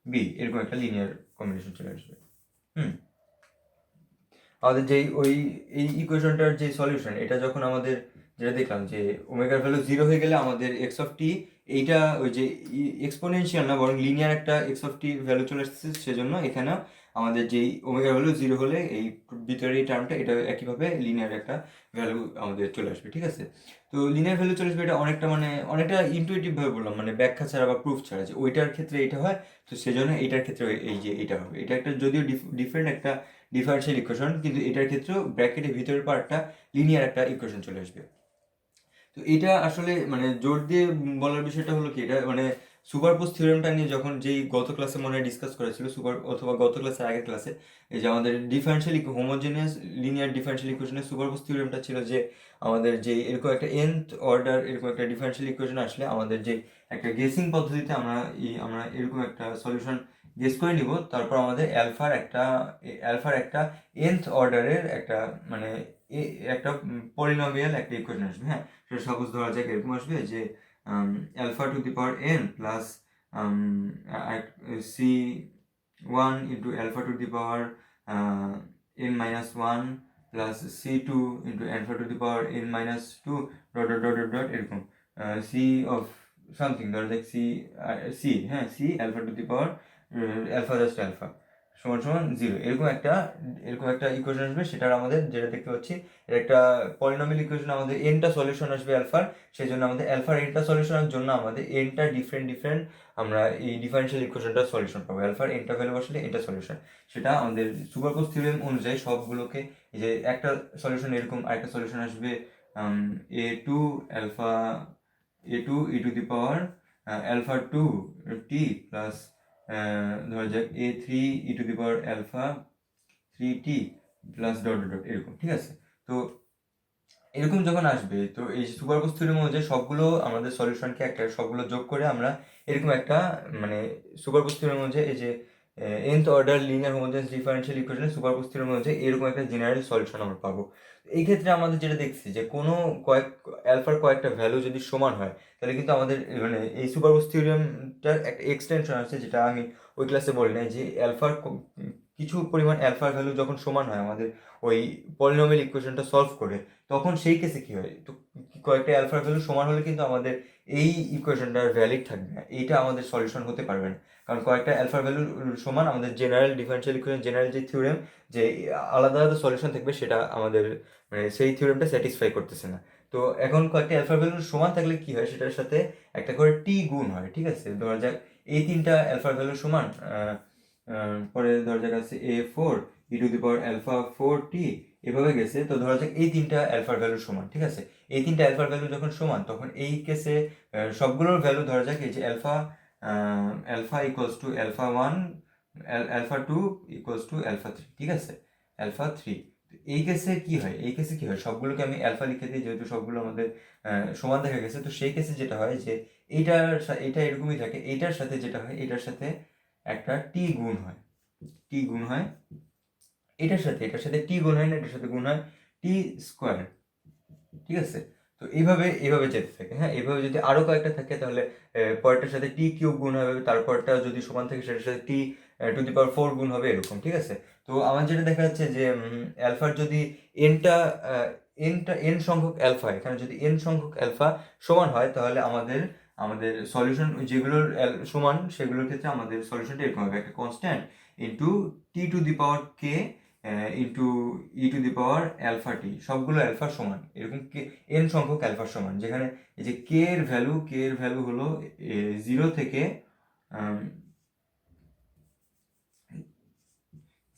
বি, এরকম একটা লিনিয়ার কম্বিনেশন চলে আসবে। আমাদের এই ইকুয়েশনটার যে সলিউশন, এটা যখন আমাদের যেটা দেখলাম যে ওমেগার ভ্যালু জিরো হয়ে গেলে আমাদের এক্স অফ টি, এইটা ওই যে এক্সপোনেনশিয়াল না বরং লিনিয়ার একটা এক্স অফ টি ভ্যালু চলে আসছে, সেজন্য এখানে আমাদের যেই ওমেগার ভ্যালু জিরো হলে এই ভিতরের এই টার্মটা এটা একইভাবে লিনিয়ার একটা ভ্যালু আমাদের চলে আসবে, ঠিক আছে। তো লিনিয়ার ভ্যালু চলে আসবে, এটা অনেকটা ইনটুইটিভ ভাবে বললাম, মানে ব্যাখ্যা ছাড়া বা প্রুফ ছাড়া, যে ওইটার ক্ষেত্রে এটা হয়, তো সেজন্য এইটার ক্ষেত্রে এই যে এটা হবে, এটা একটা যদিও ডিফারেন্ট একটা ডিফারেন্সিয়াল ইকুয়েশন, কিন্তু এটার ক্ষেত্রেও ব্র্যাকেটের ভিতরের পার্টটা লিনিয়ার একটা ইকুয়েশন চলে আসবে। তো এটা আসলে মানে জোর দিয়ে বলার বিষয়টা হলো কি, এটা মানে সুপারপোজ থিওরেমটা নিয়ে যখন যেই গত ক্লাসে মনে হয় ডিসকাস করেছিল অথবা গত ক্লাসের আগের ক্লাসে, এই যে আমাদের ডিফারেন্সিয়াল হোমোজেনিয়াস লিনিয়ার ডিফারেন্সিয়াল ইকুয়েশনের সুপারপোজ থিওরেমটা ছিল যে আমাদের যে এরকম একটা nth অর্ডার এরকম একটা ডিফারেন্সিয়াল ইকুয়েশন আসলে আমাদের যে একটা গেসিং পদ্ধতিতে আমরা এরকম একটা সলিউশন গেস করে নিব, তারপর আমাদের অ্যালফার একটা nth অর্ডারের একটা মানে একটা পলিনোমিয়াল একটা ইকুয়েশন আসবে, হ্যাঁ। সেটা সাপোজ ধরা যাক এরকম আসবে যে alpha to the power N plus C one into alpha to the power N minus one plus C two into alpha to the power N minus two dot dot dot dot এরকম C of something ধরা যাক C হ্যাঁ C alpha to the power alpha just alpha সমান সমান zero, এরকম একটা equation আসবে। সেটার আমাদের যেটা দেখতে পাচ্ছি একটা পলিনোমিয়াল ইকুয়েশন, আমাদের এনটা সলিউশন আসবে অ্যালফার, সেই জন্য আমাদের অ্যালফার এনটা সলিউশনের জন্য আমাদের এনটা ডিফারেন্ট আমরা এই ডিফারেন্সিয়াল ইকুয়েশনটা সলিউশন পাবো, অ্যালফার এনটা ভ্যালু আসলে এটা সলিউশন, সেটা আমাদের সুপারপোজ থিওরেম অনুযায়ী সবগুলোকে এই যে একটা সলিউশন এরকম, আরেকটা সলিউশন আসবে a two alpha a two e to the power alpha two t plus ধরা যাক a three e to the power alpha three t plus dot dot এরকম, ঠিক আছে। তো এরকম যখন আসবে, তো এই সুপারপোজ থিওরেম অনুযায়ী সবগুলো আমাদের সলিউশনকে একটা সবগুলো যোগ করে আমরা এরকম একটা মানে সুপারপোজ থিওরেম অনুযায়ী এই যে nth order linear homogeneous differential ইকুয়েশনের সুপারপোজ থিওরেম অনুযায়ী এরকম একটা জেনারেল সলিউশন আমরা পাবো। এই ক্ষেত্রে আমাদের যেটা দেখছি যে কোনো অ্যালফার কয়েকটা ভ্যালু যদি সমান হয়, তাহলে কিন্তু আমাদের মানে এই সুপারপোজ থিওরেমটার একটা এক্সটেনশন আছে, যেটা আমি ওই ক্লাসে বলি নাই, যে কিছু পরিমাণ অ্যালফার ভ্যালু যখন সমান হয় আমাদের ওই পলিনোমিয়াল ইকুয়েশনটা সলভ করে, তখন সেই কেসে কি হয়, তো কয়েকটা অ্যালফার ভ্যালু সমান হলে কিন্তু আমাদের এই ইকুয়েশনটা ভ্যালিড থাকবে না, এইটা আমাদের সলিউশন হতে পারবে না, কারণ কয়েকটা অ্যালফার ভ্যালু সমান আমাদের জেনারেল ডিফারেন্সিয়াল ইকুয়েশন জেনারেল যে থিওরেম যে আলাদা আলাদা সলিউশন থাকবে, সেটা আমাদের মানে সেই থিওরেমটা স্যাটিসফাই করতেছে না। তো এখন কয়েকটা অ্যালফার ভ্যালু সমান থাকলে কি হয়, সেটার সাথে একটা করে টি গুণ হয়, ঠিক আছে। ধরা যাক এই তিনটা অ্যালফার ভ্যালু সমান, পরে ধরা যাক আছে a four e to the power alpha four t, এভাবে গেছে। তো ধরা যাক এই তিনটা অ্যালফার ভ্যালু সমান, ঠিক আছে। এই তিনটা অ্যালফার ভ্যালু যখন সমান, তখন এই কেসে সবগুলোর ভ্যালু ধরা যাক এই যে alpha equals to alpha one, alpha two equals to alpha three, ঠিক আছে, অ্যালফা থ্রি। এই কেসে কি হয়, সবগুলোকে আমি অ্যালফা লিখে দিই, যেহেতু সবগুলো আমাদের সমান দেখা গেছে। তো সেই কেসে যেটা হয় যে এইটা এরকমই থাকে, এইটার সাথে যেটা হয় এটার সাথে একটা টি গুণ হয়, এটার সাথে টি গুণ হয় না, এটার সাথে গুণ হয় টি স্কোয়ার, ঠিক আছে। তো এইভাবে যেতে থাকে, হ্যাঁ। এইভাবে যদি আরো কয়েকটা থাকে, তাহলে পরেরটার সাথে টি কিউব গুণ হবে, তারপরটা যদি সমান থাকে সেটার সাথে টি টু দি পাওয়ার ফোর গুণ হবে, এরকম, ঠিক আছে। তো আমার যেটা দেখা যাচ্ছে যে অ্যালফার যদি এনটা এন সংখ্যক অ্যালফা, এখানে যদি এন সংখ্যক অ্যালফা সমান হয়, তাহলে আমাদের সলিউশন যেগুলোর সমান সেগুলোর ক্ষেত্রে আমাদের সলিউশনটা এরকম হবে, একটা constant into t to the power k into e to the power alpha t, সবগুলো অ্যালফার সমান, এরকম এন সংখ্যক অ্যালফার সমান, যেখানে এই যে কে এর ভ্যালু হলো 0 থেকে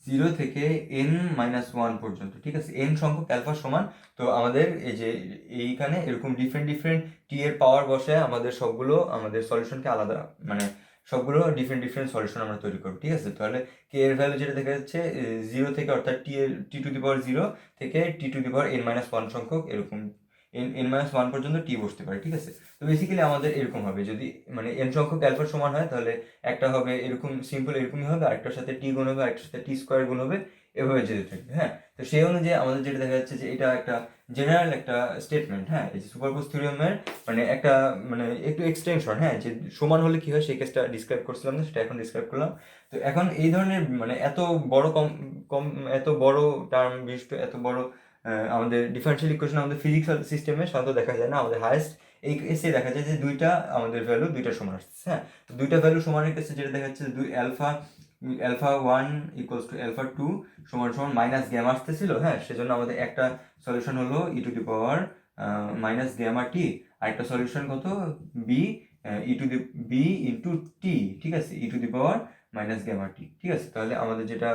0 থেকে n-1 পর্যন্ত, ঠিক আছে, n সংখ্যক অ্যালফা সমান। তো আমাদের এই যে এইখানে এরকম ডিফারেন্ট টি এর পাওয়ার বসায় আমাদের সলিউশনকে আলাদা, মানে সবগুলো ডিফারেন্ট সলিউশন আমরা তৈরি করবো, ঠিক আছে। তাহলে কে এর ভ্যালু যেটা দেখা যাচ্ছে 0 থেকে, অর্থাৎ টি টু দি পাওয়ার 0 থেকে টি টু দি পাওয়ার n-1 সংখ্যক, এরকম n-1 পর্যন্ত টি বসতে পারে, ঠিক আছে। তো বেসিক্যালি আমাদের এরকম হবে, যদি মানে n সংখ্যক অ্যালফার সমান হয় তাহলে একটা হবে এরকম সিম্পল, এরকমই হবে, আরেকটার সাথে টি গুণ হবে, আরেকটার সাথে টি স্কোয়ার গুণ হবে, এভাবে যেতে থাকবে। হ্যাঁ, তো সেই অনুযায়ী আমাদের যেটা দেখা যাচ্ছে যে এটা একটা জেনারেল একটা স্টেটমেন্ট। হ্যাঁ, এই যে সুপারপোজ থিওরেমের মানে একটা মানে একটু এক্সটেনশন। হ্যাঁ, যে সমান হলে কি হয় সেই কেসটা ডিসক্রাইব করছিলাম না, সেটা এখন ডিসক্রাইব করলাম। তো এখন এই ধরনের মানে এত বড় এত বড় টার্ম বিশিষ্ট, এত বড় আমাদের ডিফারেন্সিয়াল ইকুয়েশন আমাদের ফিজিক্যাল সিস্টেমে সাধারণত দেখা যায় না। আমাদের হায়েস্ট এই কেসে দেখা যায় যে আমাদের ভ্যালু দুইটা সমান আসছে। হ্যাঁ, তো দুইটা ভ্যালু সমানের কেসে যেটা দেখা যাচ্ছে আলফা 1 ইকুয়ালস টু আলফা 2 সমান সমান মাইনাস গ্যামা আসতেছিল। হ্যাঁ, সেজন্য আমাদের একটা সলিউশন হলো e to the power minus gamma t, আরেকটা সলিউশন কত b E to the b into t, ঠিক আছে, e to the power minus gamma t, ঠিক আছে। তাহলে আমাদের যেটা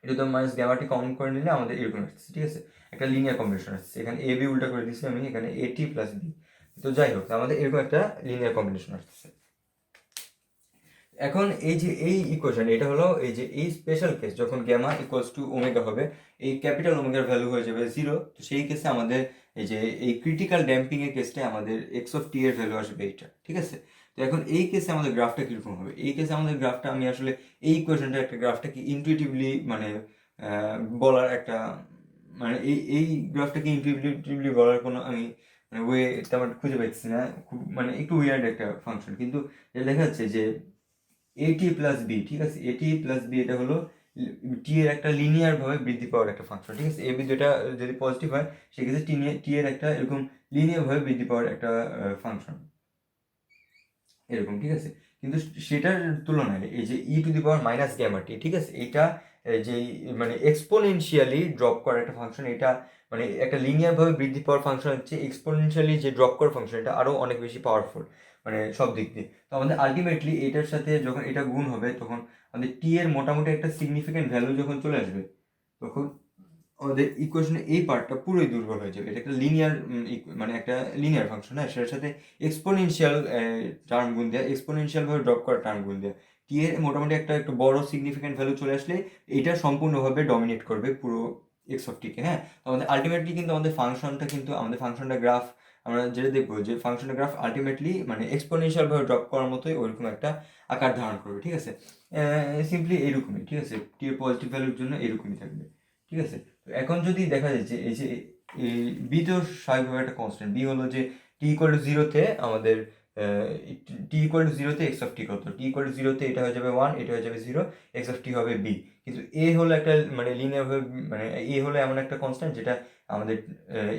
এটা তো মাইনাস গ্যামাটি কমন করে নিলে আমাদের এরকম আসছে, ঠিক আছে, একটা লিনিয়ার কম্বিনেশন আসছে। এখানে এ বি উল্টা করে দিচ্ছি আমি, এখানে এ টি প্লাস বি। তো যাই হোক, আমাদের এরকম একটা লিনিয়ার কম্বিনেশন আসছে। এখন এই যে এই ইকুয়েশন, এটা হলো এই যে এই স্পেশাল কেস, যখন গ্যামা ইকুয়ালস টু ওমেগা হবে, এই ক্যাপিটাল ওমেগার ভ্যালু হয়ে যাবে 0। তো সেই কেসে আমাদের এই যে এই ক্রিটিক্যাল ড্যাম্পিং এর কেসটা আমাদের এক্স অফ টি এর ভ্যালু আসবে এইটা, ঠিক আছে। তো এখন এই কেসে আমাদের গ্রাফটা কিরকম হবে? এই কেসে আমাদের গ্রাফটা, আমি আসলে এই ইকুয়েশনটা একটা গ্রাফটাকে ইনটুইটিভলি মানে বলার একটা মানে এই গ্রাফটাকে ইনটুইটিভলি বলার কোনো আমি মানে ওয়ে তেমন খুঁজে পাচ্ছি না। খুব মানে একটু উইয়ার্ড একটা ফাংশন, কিন্তু এটা দেখা যাচ্ছে যে এটি প্লাস বি, ঠিক আছে, এটি প্লাস বি এটা হলো টি এর একটা লিনিয়ার ভাবে বৃদ্ধি পাওয়ার একটা ফাংশন, ঠিক আছে। এবি যেটা যদি পজিটিভ হয় সেক্ষেত্রে টি এর একটা এরকম লিনিয়ার ভাবে বৃদ্ধি পাওয়ার একটা ফাংশন এরকম, ঠিক আছে। কিন্তু সেটার তুলনায় এই যে e to the power minus gamma t, ঠিক আছে, এটা যে মানে এক্সপোনেনশিয়ালি ড্রপ করার একটা ফাংশন, এটা মানে একটা লিনিয়ার ভাবে বৃদ্ধি পাওয়ার ফাংশন হচ্ছে এক্সপোনেনশিয়ালি যে ড্রপ করার ফাংশন, এটা আরো অনেক বেশি পাওয়ারফুল মানে সব দিক দিয়ে। তো আমাদের আলটিমেটলি এটার সাথে যখন এটা গুণ হবে তখন আমাদের টি এর মোটামুটি একটা সিগনিফিকেন্ট ভ্যালু যখন চলে আসবে, তখন আমাদের ইকুয়েশনের এই পার্টটা পুরোই দুর্বল হয়ে যাবে। এটা একটা লিনিয়ার মানে একটা লিনিয়ার ফাংশন। হ্যাঁ, সেটার সাথে এক্সপোনেনশিয়াল টার্ম গুণ দেওয়া, এক্সপোনেনশিয়াল ভাবে ড্রপ করা টার্ম গুণ দেওয়া, টি এর মোটামুটি একটা বড় সিগনিফিকেন্ট ভ্যালু চলে আসলে এটা সম্পূর্ণভাবে ডমিনেট করবে পুরো এক্স অফ টিকে। হ্যাঁ, তো আমাদের আলটিমেটলি কিন্তু আমাদের ফাংশনটা গ্রাফ আমরা যেটা দেখবো যে ফাংশনের গ্রাফ আলটিমেটলি মানে এক্সপোনেনশিয়াল ভাবে ড্রপ করার মতোই ওইরকম একটা আকার ধারণ করবে, ঠিক আছে। সিম্পলি এইরকমই, ঠিক আছে, টি এর পজিটিভ ভ্যালুর জন্য এরকমই থাকবে, ঠিক আছে। তো এখন যদি দেখা যায় যে এই যে এই বি তো স্বাভাবিকভাবে একটা কনস্ট্যান্ট, বি হলো যে টি ইকুয়াল টু জিরোতে আমাদের টি ইকুয়াল টু জিরোতে এক্স অফ টি কত, টি ইকুয়াল টু জিরোতে এটা হয়ে যাবে 1, এটা হয়ে যাবে 0, এক্স অফ টি হবে বি। কিন্তু এ হলো একটা মানে লিনিয়ার ভাবে মানে এ হলো এমন একটা কনস্ট্যান্ট যেটা আমাদের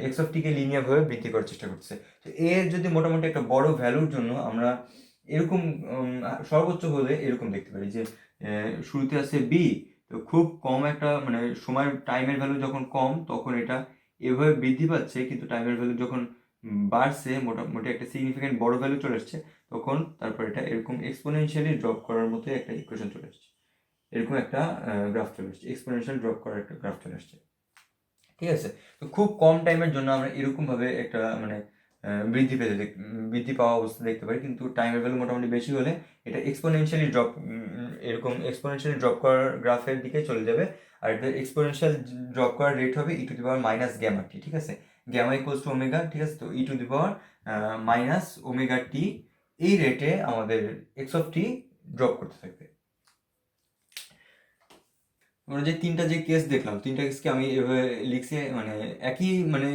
এক্স অফ টিকে লিনিয়ার ভাবে বৃদ্ধি করার চেষ্টা করছে। তো এর যদি মোটামুটি একটা বড় ভ্যালুর জন্য আমরা এরকম সর্বোচ্চ হলে এরকম দেখতে পারি যে শুরুতে আছে বি, তো খুব কম একটা মানে সময় টাইমের ভ্যালু যখন কম তখন এটা এভাবে বৃদ্ধি পাচ্ছে, কিন্তু টাইমের ভ্যালু যখন বাড়ছে মোটামুটি একটা সিগনিফিকেন্ট বড় ভ্যালু চলে আসছে, তখন তারপর এটা এরকম এক্সপোনেনশিয়ালি ড্রপ করার মতো একটা ইকুয়েশন চলে আসছে, এরকম একটা গ্রাফ চলে আসছে, এক্সপোনেনশিয়াল ড্রপ করার একটা গ্রাফ চলে আসছে, ঠিক আছে। তো খুব কম টাইমের জন্য আমরা এরকমভাবে একটা মানে বৃদ্ধি পাওয়া অবস্থা দেখতে পারি, কিন্তু টাইমের ভ্যালু মোটামুটি বেশি হলে এটা এক্সপোনেনশিয়ালি এরকম এক্সপোনেনশিয়ালি ড্রপ করার গ্রাফের দিকে চলে যাবে। আর এটা এক্সপোনেনশিয়াল ড্রপ করার রেট হবে e to the power minus gamma t, ঠিক আছে, গ্যামা ইকুয়ালস টু ওমেগা, ঠিক আছে। তো e to the power minus omega t, এই রেটে আমাদের এক্স অফ টি ড্রপ করতে থাকবে। আমরা যে তিনটা যে কেস দেখলাম, তিনটা কেসকে আমি এভাবে লিখছি, মানে একই মানে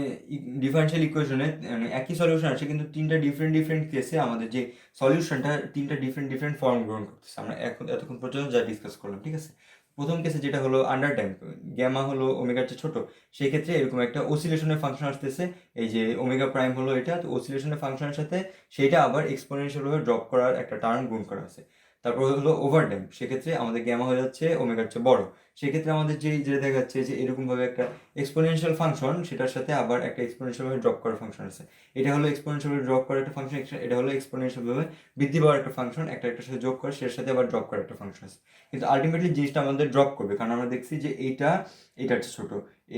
ডিফারেন্সিয়াল ইকুয়েশনে মানে একই সলিউশন আছে, কিন্তু তিনটা ডিফারেন্ট কেসে আমাদের যে সলিউশনটা তিনটা ডিফারেন্ট ফর্ম গ্রহণ করতেছে। আমরা এখন এতক্ষণ পর্যন্ত যা ডিসকাস করলাম, ঠিক আছে। প্রথম কেসে যেটা হলো আন্ডার ড্যাম্প, গ্যামা হলো ওমেগার চেয়ে ছোট, সেই ক্ষেত্রে এরকম একটা অসিলেশনের ফাংশন আসতেছে, এই যে ওমেগা প্রাইম হলো এটা, তো অসিলেশনের ফাংশনের সাথে সেটা আবার এক্সপোনেনশিয়াল ভাবে ড্রপ করার একটা টার্ম গুণ করা আছে। তারপর হলো ওভার ড্যাম্প, সেক্ষেত্রে আমাদের গ্যামা হয়ে যাচ্ছে ওমেগার চেয়ে বড়, সেক্ষেত্রে আমাদের যেটা দেখা যাচ্ছে যে এরকমভাবে একটা এক্সপোনেনশিয়াল ফাংশন, সেটার সাথে আবার একটা এক্সপোনেনশিয়ালভাবে ড্রপ করার ফাংশন আছে। এটা হলো এক্সপোনেনশিয়ালভাবে ড্রপ করার একটা ফাংশন, এটা হলো এক্সপোনেনশিয়ালভাবে বৃদ্ধি পাওয়ার একটা ফাংশন, একটার সাথে যোগ করে সেটার সাথে আবার ড্রপ করার একটা ফাংশন আছে। কিন্তু আলটিমেটলি জিনিসটা আমাদের ড্রপ করবে, কারণ আমরা দেখছি যে এটার চেয়ে ছোট,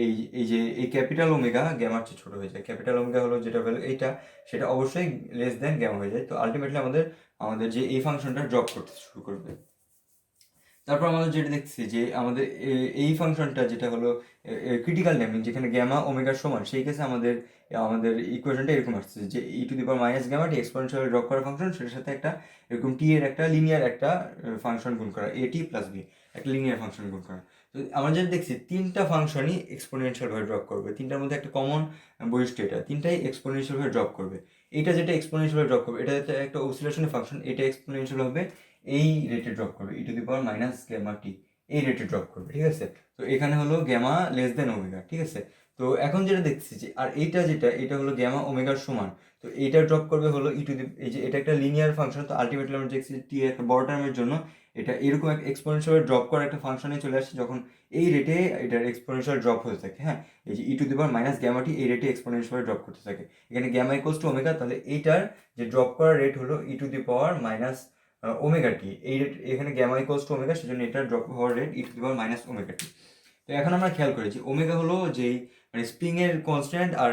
এই এই যে এই ক্যাপিটাল ওমেগা গ্যামার চেয়ে ছোট হয়ে যায়। ক্যাপিটাল ওমেগা হলো যেটা ভ্যালু এইটা, সেটা অবশ্যই লেস দেন গ্যামা হয়ে যায়। তো আলটিমেটলি আমাদের যে এই ফাংশনটা ড্রপ করতে শুরু করবে। তারপর আমাদের যেটা দেখছি যে আমাদের এই ফাংশনটা যেটা হলো ক্রিটিক্যাল ড্যাম্পিং, যেখানে গ্যামা ওমেগার সমান, সেই কেসে আমাদের ইকুয়েশনটা এরকম আসছে যে e to the power minus gamma t exponential drop করা ফাংশন, সেটার সাথে একটা এরকম টি এর একটা লিনিয়ার একটা ফাংশন গুণ করা, এ টি প্লাস বি, একটা লিনিয়ার ফাংশন গুণ করা। তো আমরা যেটা দেখছি তিনটা ফাংশনই এক্সপোনেনশিয়াল ভাবে ড্রপ করবে, তিনটার মধ্যে একটা কমন বৈশিষ্ট্য এটা, তিনটাই এক্সপোনেনশিয়াল ভাবে ড্রপ করবে। এটা যেটা এক্সপোনেনশিয়াল ভাবে ড্রপ করবে, এটা একটা অসিলেশনের ফাংশন, এটা এক্সপোনেনশিয়াল হবে এই রেটে ড্রপ করবে, e to the power minus gamma t, এই রেটে ড্রপ করবে, ঠিক আছে। তো এখানে হলো গ্যামা লেস দেন ওমেগা, ঠিক আছে। তো এখন যেটা দেখছি যে আর এটা হলো গ্যামা ওমেগার সমান, তো এইটা ড্রপ করবে হলো ই টু দি, এই যে এটা একটা লিনিয়ার ফাংশন, তো আলটিমেটলি আমরা দেখছি টি একটা বড় টার্মের জন্য এটা এরকম একটা এক্সপোনেনশিয়াল ড্রপ করা একটা ফাংশনে চলে আসছে, যখন এই রেটে এটার এক্সপোনেনশিয়াল ড্রপ হতে থাকে। হ্যাঁ, এই যে e to the power minus gamma t এই রেটে এক্সপোনেনশিয়াল ড্রপ করতে থাকে, এখানে গ্যামা ইকুয়ালস টু ওমেগা, তাহলে এইটার যে ড্রপ করার রেট হলো e to the power minus omega t, এই রেট এখানে গ্যামা ইকুয়ালস টু ওমেগা, সেজন্য এটা ড্রপ হওয়ার rate e to the power minus omega t. তো এখন আমরা খেয়াল করেছি ওমেগা হলো যেই মানে স্প্রিং এর কনস্ট্যান্ট আর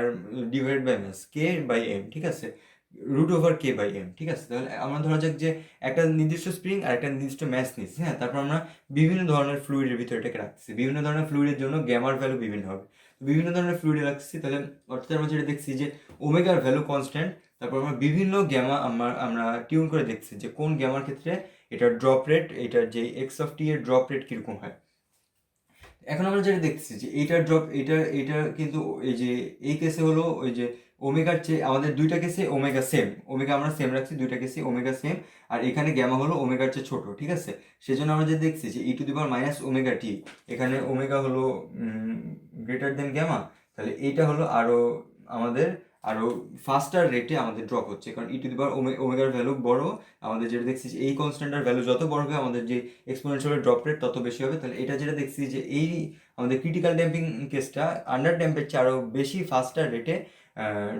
divide by mass K by M, ঠিক আছে, root over K by M, ঠিক আছে। তাহলে আমরা ধরা যাক যে একটা নির্দিষ্ট স্প্রিং আর একটা নির্দিষ্ট ম্যাস নিচ্ছি, হ্যাঁ, তারপর আমরা বিভিন্ন ধরনের ফ্লুইডের ভিতরে এটাকে রাখছি, বিভিন্ন ধরনের ফ্লুইডের জন্য গ্যামার ভ্যালু বিভিন্ন হবে, বিভিন্ন ধরনের ফ্লুইডে রাখছি, তাহলে অর্থাৎ আমরা যেটা দেখছি যে ওমেগার ভ্যালু কনস্ট্যান্ট, তারপর আমরা বিভিন্ন গ্যামা আমরা টিউন করে দেখছি যে কোন গ্যামার ক্ষেত্রে এটার ড্রপ রেট, এটার যে এক্স অফ টি এর ড্রপ রেট কিরকম হয়। এখন আমরা যেটা দেখছি যে এইটার ড্রপ, এটা কিন্তু এই যে এই কেসে হলো ওই যে ওমেগার চেয়ে আমাদের দুইটা কেসে ওমেগা সেম, ওমেগা আমরা সেম রাখছি দুইটা কেসে ওমেগা সেম, আর এখানে গ্যামা হলো ওমেগার চেয়ে ছোট, ঠিক আছে। সেজন্য আমরা যে দেখছি যে e to the power minus omega t, এখানে ওমেগা হলো গ্রেটার দেন গ্যামা, তাহলে এইটা হলো আমাদের আরো ফাস্টার রেটে আমাদের ড্রপ হচ্ছে, কারণ ই টু দি পাওয়ার ওমেগার ভ্যালু বড়, আমাদের যেটা দেখছি যে এই কনস্ট্যান্টার ভ্যালু যত বড় হবে আমাদের যে এক্সপোনেনশিয়াল ড্রপ রেট তত বেশি হবে। তাহলে এটা যেটা দেখছি যে এই আমাদের ক্রিটিক্যাল ড্যাম্পিং কেসটা আন্ডার ড্যাম্পের চেয়ে আরও বেশি ফাস্টার রেটে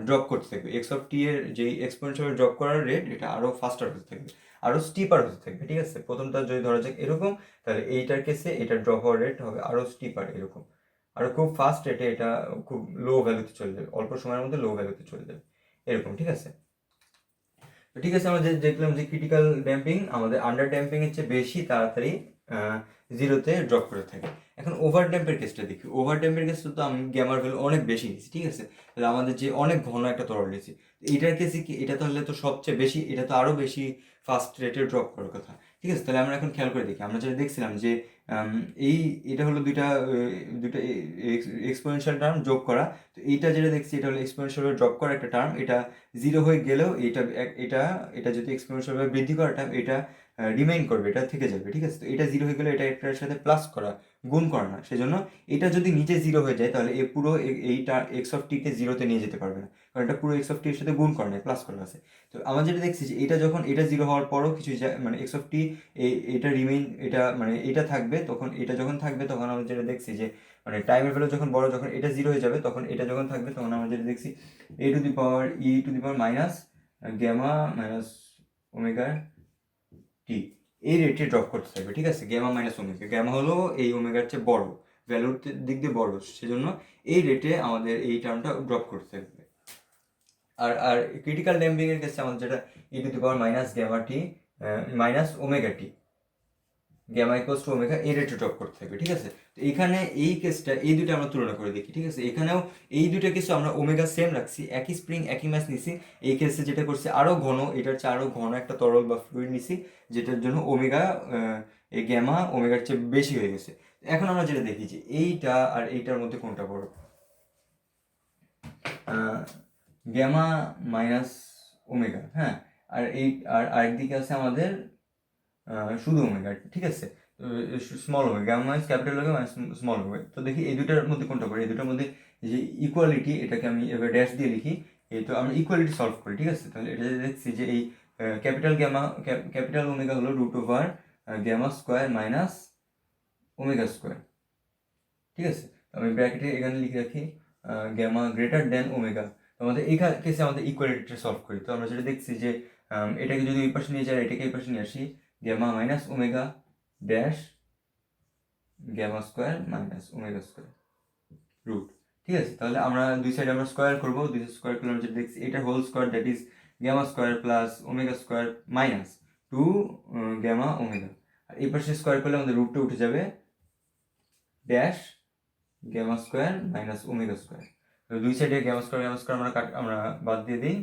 ড্রপ করতে থাকবে, এক্স অফ টি এর যে এক্সপোনেনশিয়াল ড্রপ করার রেট এটা আরও ফাস্টার হতে থাকবে, আরও স্টিপার হতে থাকবে, ঠিক আছে। প্রথমটা যদি ধরা যাক এরকম, তাহলে এইটার কেসে এটা ড্রপ হওয়ার রেট হবে আরও স্টিপার এরকম, আর খুব ফাস্ট রেটে এটা খুব লো ভ্যালুতে চলে যাবে, অল্প সময়ের মধ্যে লো ভ্যালুতে চলে যাবে এরকম, ঠিক আছে। তো ঠিক আছে, আমরা দেখলাম যে ক্রিটিক্যাল ড্যাম্পিং আমাদের আন্ডার ড্যাম্পিং এর চেয়ে বেশি তাড়াতাড়ি জিরোতে ড্রপ করে থাকে। এখন ওভার ড্যাম্পের কেসটা দেখি, ওভার ড্যাম্পের কেসটা তো আমি গ্যামার ভ্যালু অনেক বেশি নিয়েছি, ঠিক আছে, তাহলে আমাদের যে অনেক ঘন একটা তরল নিয়েছি, এটার কেসে কি এটা তাহলে তো সবচেয়ে বেশি, এটা তো আরও বেশি ফাস্ট রেটে ড্রপ করার কথা, ঠিক আছে। তাহলে আমরা এখন খেয়াল করে দেখি, আমরা যেটা দেখছিলাম যে এই এটা হলো দুইটা এক্সপোনেনশিয়াল টার্ম যোগ করা, তো এইটা যেটা দেখছি এটা হলো এক্সপোনেনশিয়াল ড্রপ করা একটা টার্ম, এটা জিরো হয়ে গেলেও এটা এটা যদি এক্সপোনেনশিয়াল ভাবে বৃদ্ধি করা টার্ম, এটা রিমেইন করবে, এটা থেকে যাবে, ঠিক আছে। তো এটা জিরো হয়ে গেলে এটা একটার সাথে প্লাস করা, গুণ করা না, সেজন্য এটা যদি নিচে জিরো হয়ে যায় তাহলে এই পুরো এইটা এক্স অফ টিকে জিরোতে নিয়ে যেতে পারবে না, কারণ এটা পুরো এক্স অফ টির সাথে গুণ করা নেই, প্লাস করা আছে। তো আমরা যেটা দেখছি যে এটা যখন এটা জিরো হওয়ার পরও কিছু মানে এক্স অফ টি এটা রিমেইন, এটা মানে এটা থাকবে, তখন এটা যখন থাকবে তখন আমরা যেটা দেখছি যে মানে টাইমের ভ্যালু যখন বড়, যখন এটা জিরো হয়ে যাবে তখন এটা যখন থাকবে তখন আমরা যেটা দেখছি a to the power e to the power minus gamma minus omega t এই রেটে ড্রপ করতে থাকবে, ঠিক আছে। গ্যামা মাইনাস ওমেগা, গ্যামা হলো এই ওমেগার চেয়ে বড়, ভ্যালুর দিক দিয়ে বড়, সেজন্য এই রেটে আমাদের এই টার্মটা ড্রপ করতে থাকবে। আর ক্রিটিক্যাল ড্যাম্পিং এর ক্ষেত্রে আমাদের যেটা e to the power minus gamma t minus omega t, gamma equals to omega এই রেটে ড্রপ করতে থাকবে, ঠিক আছে। তো এখানে এই কেসটা এই দুটো আমরা তুলনা করে দেখি, ঠিক আছে। এখানেও এই দুটো কেসে আমরা ওমেগা সেম রাখছি, একই স্প্রিং একই ম্যাস নিছি, এই কেসে যেটা করছে আরও ঘন, এটার চেয়ে আরও ঘন একটা তরল বা ফ্লুইড নিছি, যেটার জন্য ওমেগা এই গ্যামা ওমেগার চেয়ে বেশি হয়ে গেছে। এখন আমরা যেটা দেখি যে এইটা আর এইটার মধ্যে কোনটা বড়, গ্যামা মাইনাস ওমেগা, হ্যাঁ, আর আরেকদিকে আছে আমাদের শুধু ওমেগা, ঠিক আছে, small omega, gamma minus capital omega minus small omega. তো দেখি এই দুটার মধ্যে কোনটা পড়ে, এই দুটার মধ্যে যে ইকুয়ালিটি, এটাকে আমি এবার ড্যাশ দিয়ে লিখি, এই তো আমরা ইকুয়ালিটি সলভ করি, ঠিক আছে। তাহলে এটা দেখছি যে এই ক্যাপিটাল ওমেগা হলো root over gamma square minus omega square, ঠিক আছে, আমি ব্র্যাকেটে এখানে লিখে রাখি গ্যামা গ্রেটার দেন ওমেগা। তো আমাদের এই কেসে আমাদের ইকুয়ালিটিটা সলভ করি। তো আমরা যেটা দেখছি যে এটাকে যদি এই পাশে নিয়ে যাই, এটাকে এই পাশে নিয়ে আসি, gamma minus omega dash gamma square minus omega square root. ঠিক আছে, তাহলে আমরা দুই সাইডে আমরা স্কোয়ার করবো, দুই সাইড স্কোয়ার করলে আমরা যেটা দেখছি এটা whole square, that is gamma square plus omega square minus 2 gamma omega. আর এই পাশে স্কোয়ার করলে আমাদের রুটটা উঠে যাবে dash gamma square minus omega square. তো দুই সাইডে গ্যামা স্কোয়ার আমরা বাদ দিয়ে দিই,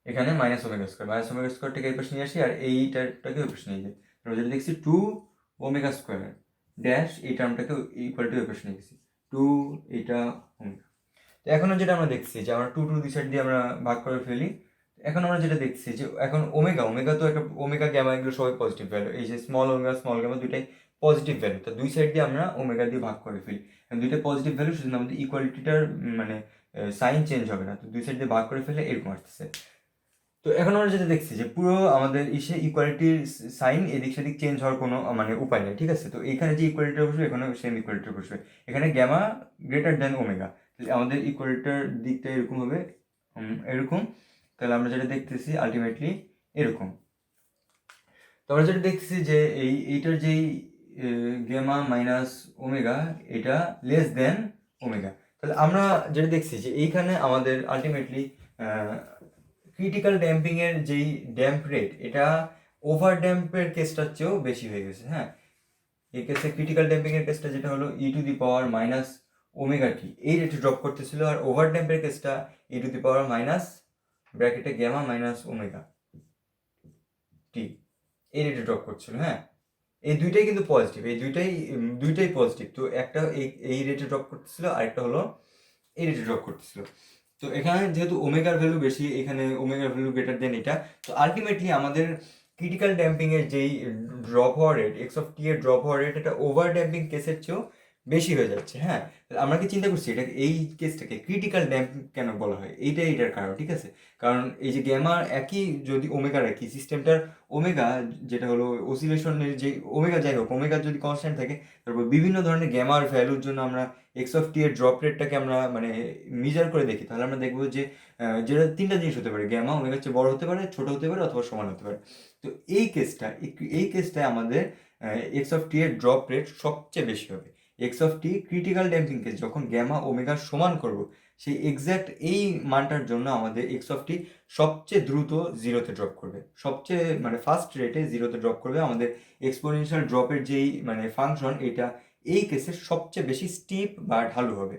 এখানে মাইনাস ওমেগা স্কোয়ারটাকে এই পাশে নিয়ে আসি, আর এইটাকে ওই পাশে নিয়ে যাই। আমরা যেটা দেখছি 2 ওমেগা স্কোয়ার ড্যাশ এই টার্মটাকে ইকুয়াল টু ওই পাশে নিয়ে গেছি 2 এটা ওমেগা। তো এখন যেটা আমরা দেখছি যে আমরা 2 দুই সাইড দিয়ে আমরা ভাগ করে ফেলি। এখন আমরা যেটা দেখছি যে এখন ওমেগা তো একটা ওমেগা গ্যামা এগুলো সবাই পজিটিভ ভ্যালু, এই যে স্মল গ্যামা দুইটাই পজিটিভ ভ্যালু। তো দুই সাইড দিয়ে আমরা ওমেগা দিয়ে ভাগ করে ফেলি, দুইটা পজিটিভ ভ্যালু, সেজন্য আমাদের ইকুয়ালিটিটার মানে সাইন চেঞ্জ হবে না। তো দুই সাইড দিয়ে ভাগ করে ফেলে এরকম আসতেছে। তো এখন আমরা যেটা দেখছি যে পুরো আমাদের ইকুয়ালিটির সাইন এদিক সেদিক চেঞ্জ হওয়ার কোনো মানে উপায় নেই। ঠিক আছে, তো এখানে যে ইকুয়ালিটি বসবে এখানে সেম ইকুয়ালিটি বসবে, এখানে গ্যামা গ্রেটার দেন ওমেগা, আমাদের ইকুয়ালিটার দিকটা এরকম হবে এরকম। তাহলে আমরা যেটা দেখতেছি আলটিমেটলি এরকম। তো আমরা যেটা দেখতেছি যে এইটার যেই গ্যামা মাইনাস ওমেগা এটা লেস দেন ওমেগা। তাহলে আমরা যেটা দেখছি যে এইখানে আমাদের আলটিমেটলি ক্রিটিক্যাল ড্যাম্পিংয়ের যেই ড্যাম্প রেট এটা ওভার ড্যাম্পের কেসটার চেয়েও বেশি হয়ে গেছে। হ্যাঁ, এই কেসে ক্রিটিক্যাল ড্যাম্পিংয়ের কেসটা যেটা হলো e to the power minus omega t এই রেটে ড্রপ করতেছিল, আর ওভার ড্যাম্পের কেসটা e to the power minus ব্র্যাকেটে গ্যামা মাইনাস ওমেগা টি এই রেটে ড্রপ করছিল। হ্যাঁ, এই দুইটাই কিন্তু পজিটিভ, এই দুইটাই পজিটিভ। তো একটা এই রেটে ড্রপ করতেছিল, আরেকটা হলো এই রেটে ড্রপ করতেছিল। তো এখানে যেহেতু ওমেগার ভ্যালু বেশি, এখানে ওমেগার ভ্যালু গ্রেটার দেন এটা, তো আলটিমেটলি আমাদের ক্রিটিক্যাল ড্যাম্পিংয়ের যেই ড্রপ হওয়ার রেট এক্স অফ টি এর ড্রপ হওয়ার রেট এটা ওভার ড্যাম্পিং কেসের চেয়েও বেশি হয়ে যাচ্ছে। হ্যাঁ, আমরা কি চিন্তা করছি এটা এই কেসটাকে ক্রিটিক্যাল ড্যাম্পিং কেন বলা হয়, এটার কারণ। ঠিক আছে, কারণ এই যে গ্যামা একই যদি ওমেগার একই সিস্টেমটার ওমেগা যেটা হলো অসিলেশনের যে ওমেগা, যাই হোক ওমেগা যদি কনস্ট্যান্ট থাকে, তারপর বিভিন্ন ধরনের গ্যামার ভ্যালুর জন্য আমরা এক্স অফ টি এর ড্রপ রেটটাকে আমরা মানে মেজার করে দেখি, তাহলে আমরা দেখবো যে যেটা তিনটা জিনিস হতে পারে, গ্যামা ওমেগার চেয়ে বড় হতে পারে, ছোট হতে পারে, অথবা সমান হতে পারে। তো এই কেসটায় আমাদের এক্স অফ টি এর ড্রপ রেট সবচেয়ে বেশি হবে। X of T critical damping case যখন গ্যামা ওমেগার সমান করব, সেই এক্স্যাক্ট এই মানটার জন্য আমাদের এক্স অফ টি সবচেয়ে দ্রুত জিরোতে ড্রপ করবে, সবচেয়ে মানে ফাস্ট রেটে জিরোতে ড্রপ করবে। আমাদের এক্সপোনেনশিয়াল ড্রপের যেই মানে ফাংশন এটা এই কেসে সবচেয়ে বেশি স্টিপ বা ঢালু হবে,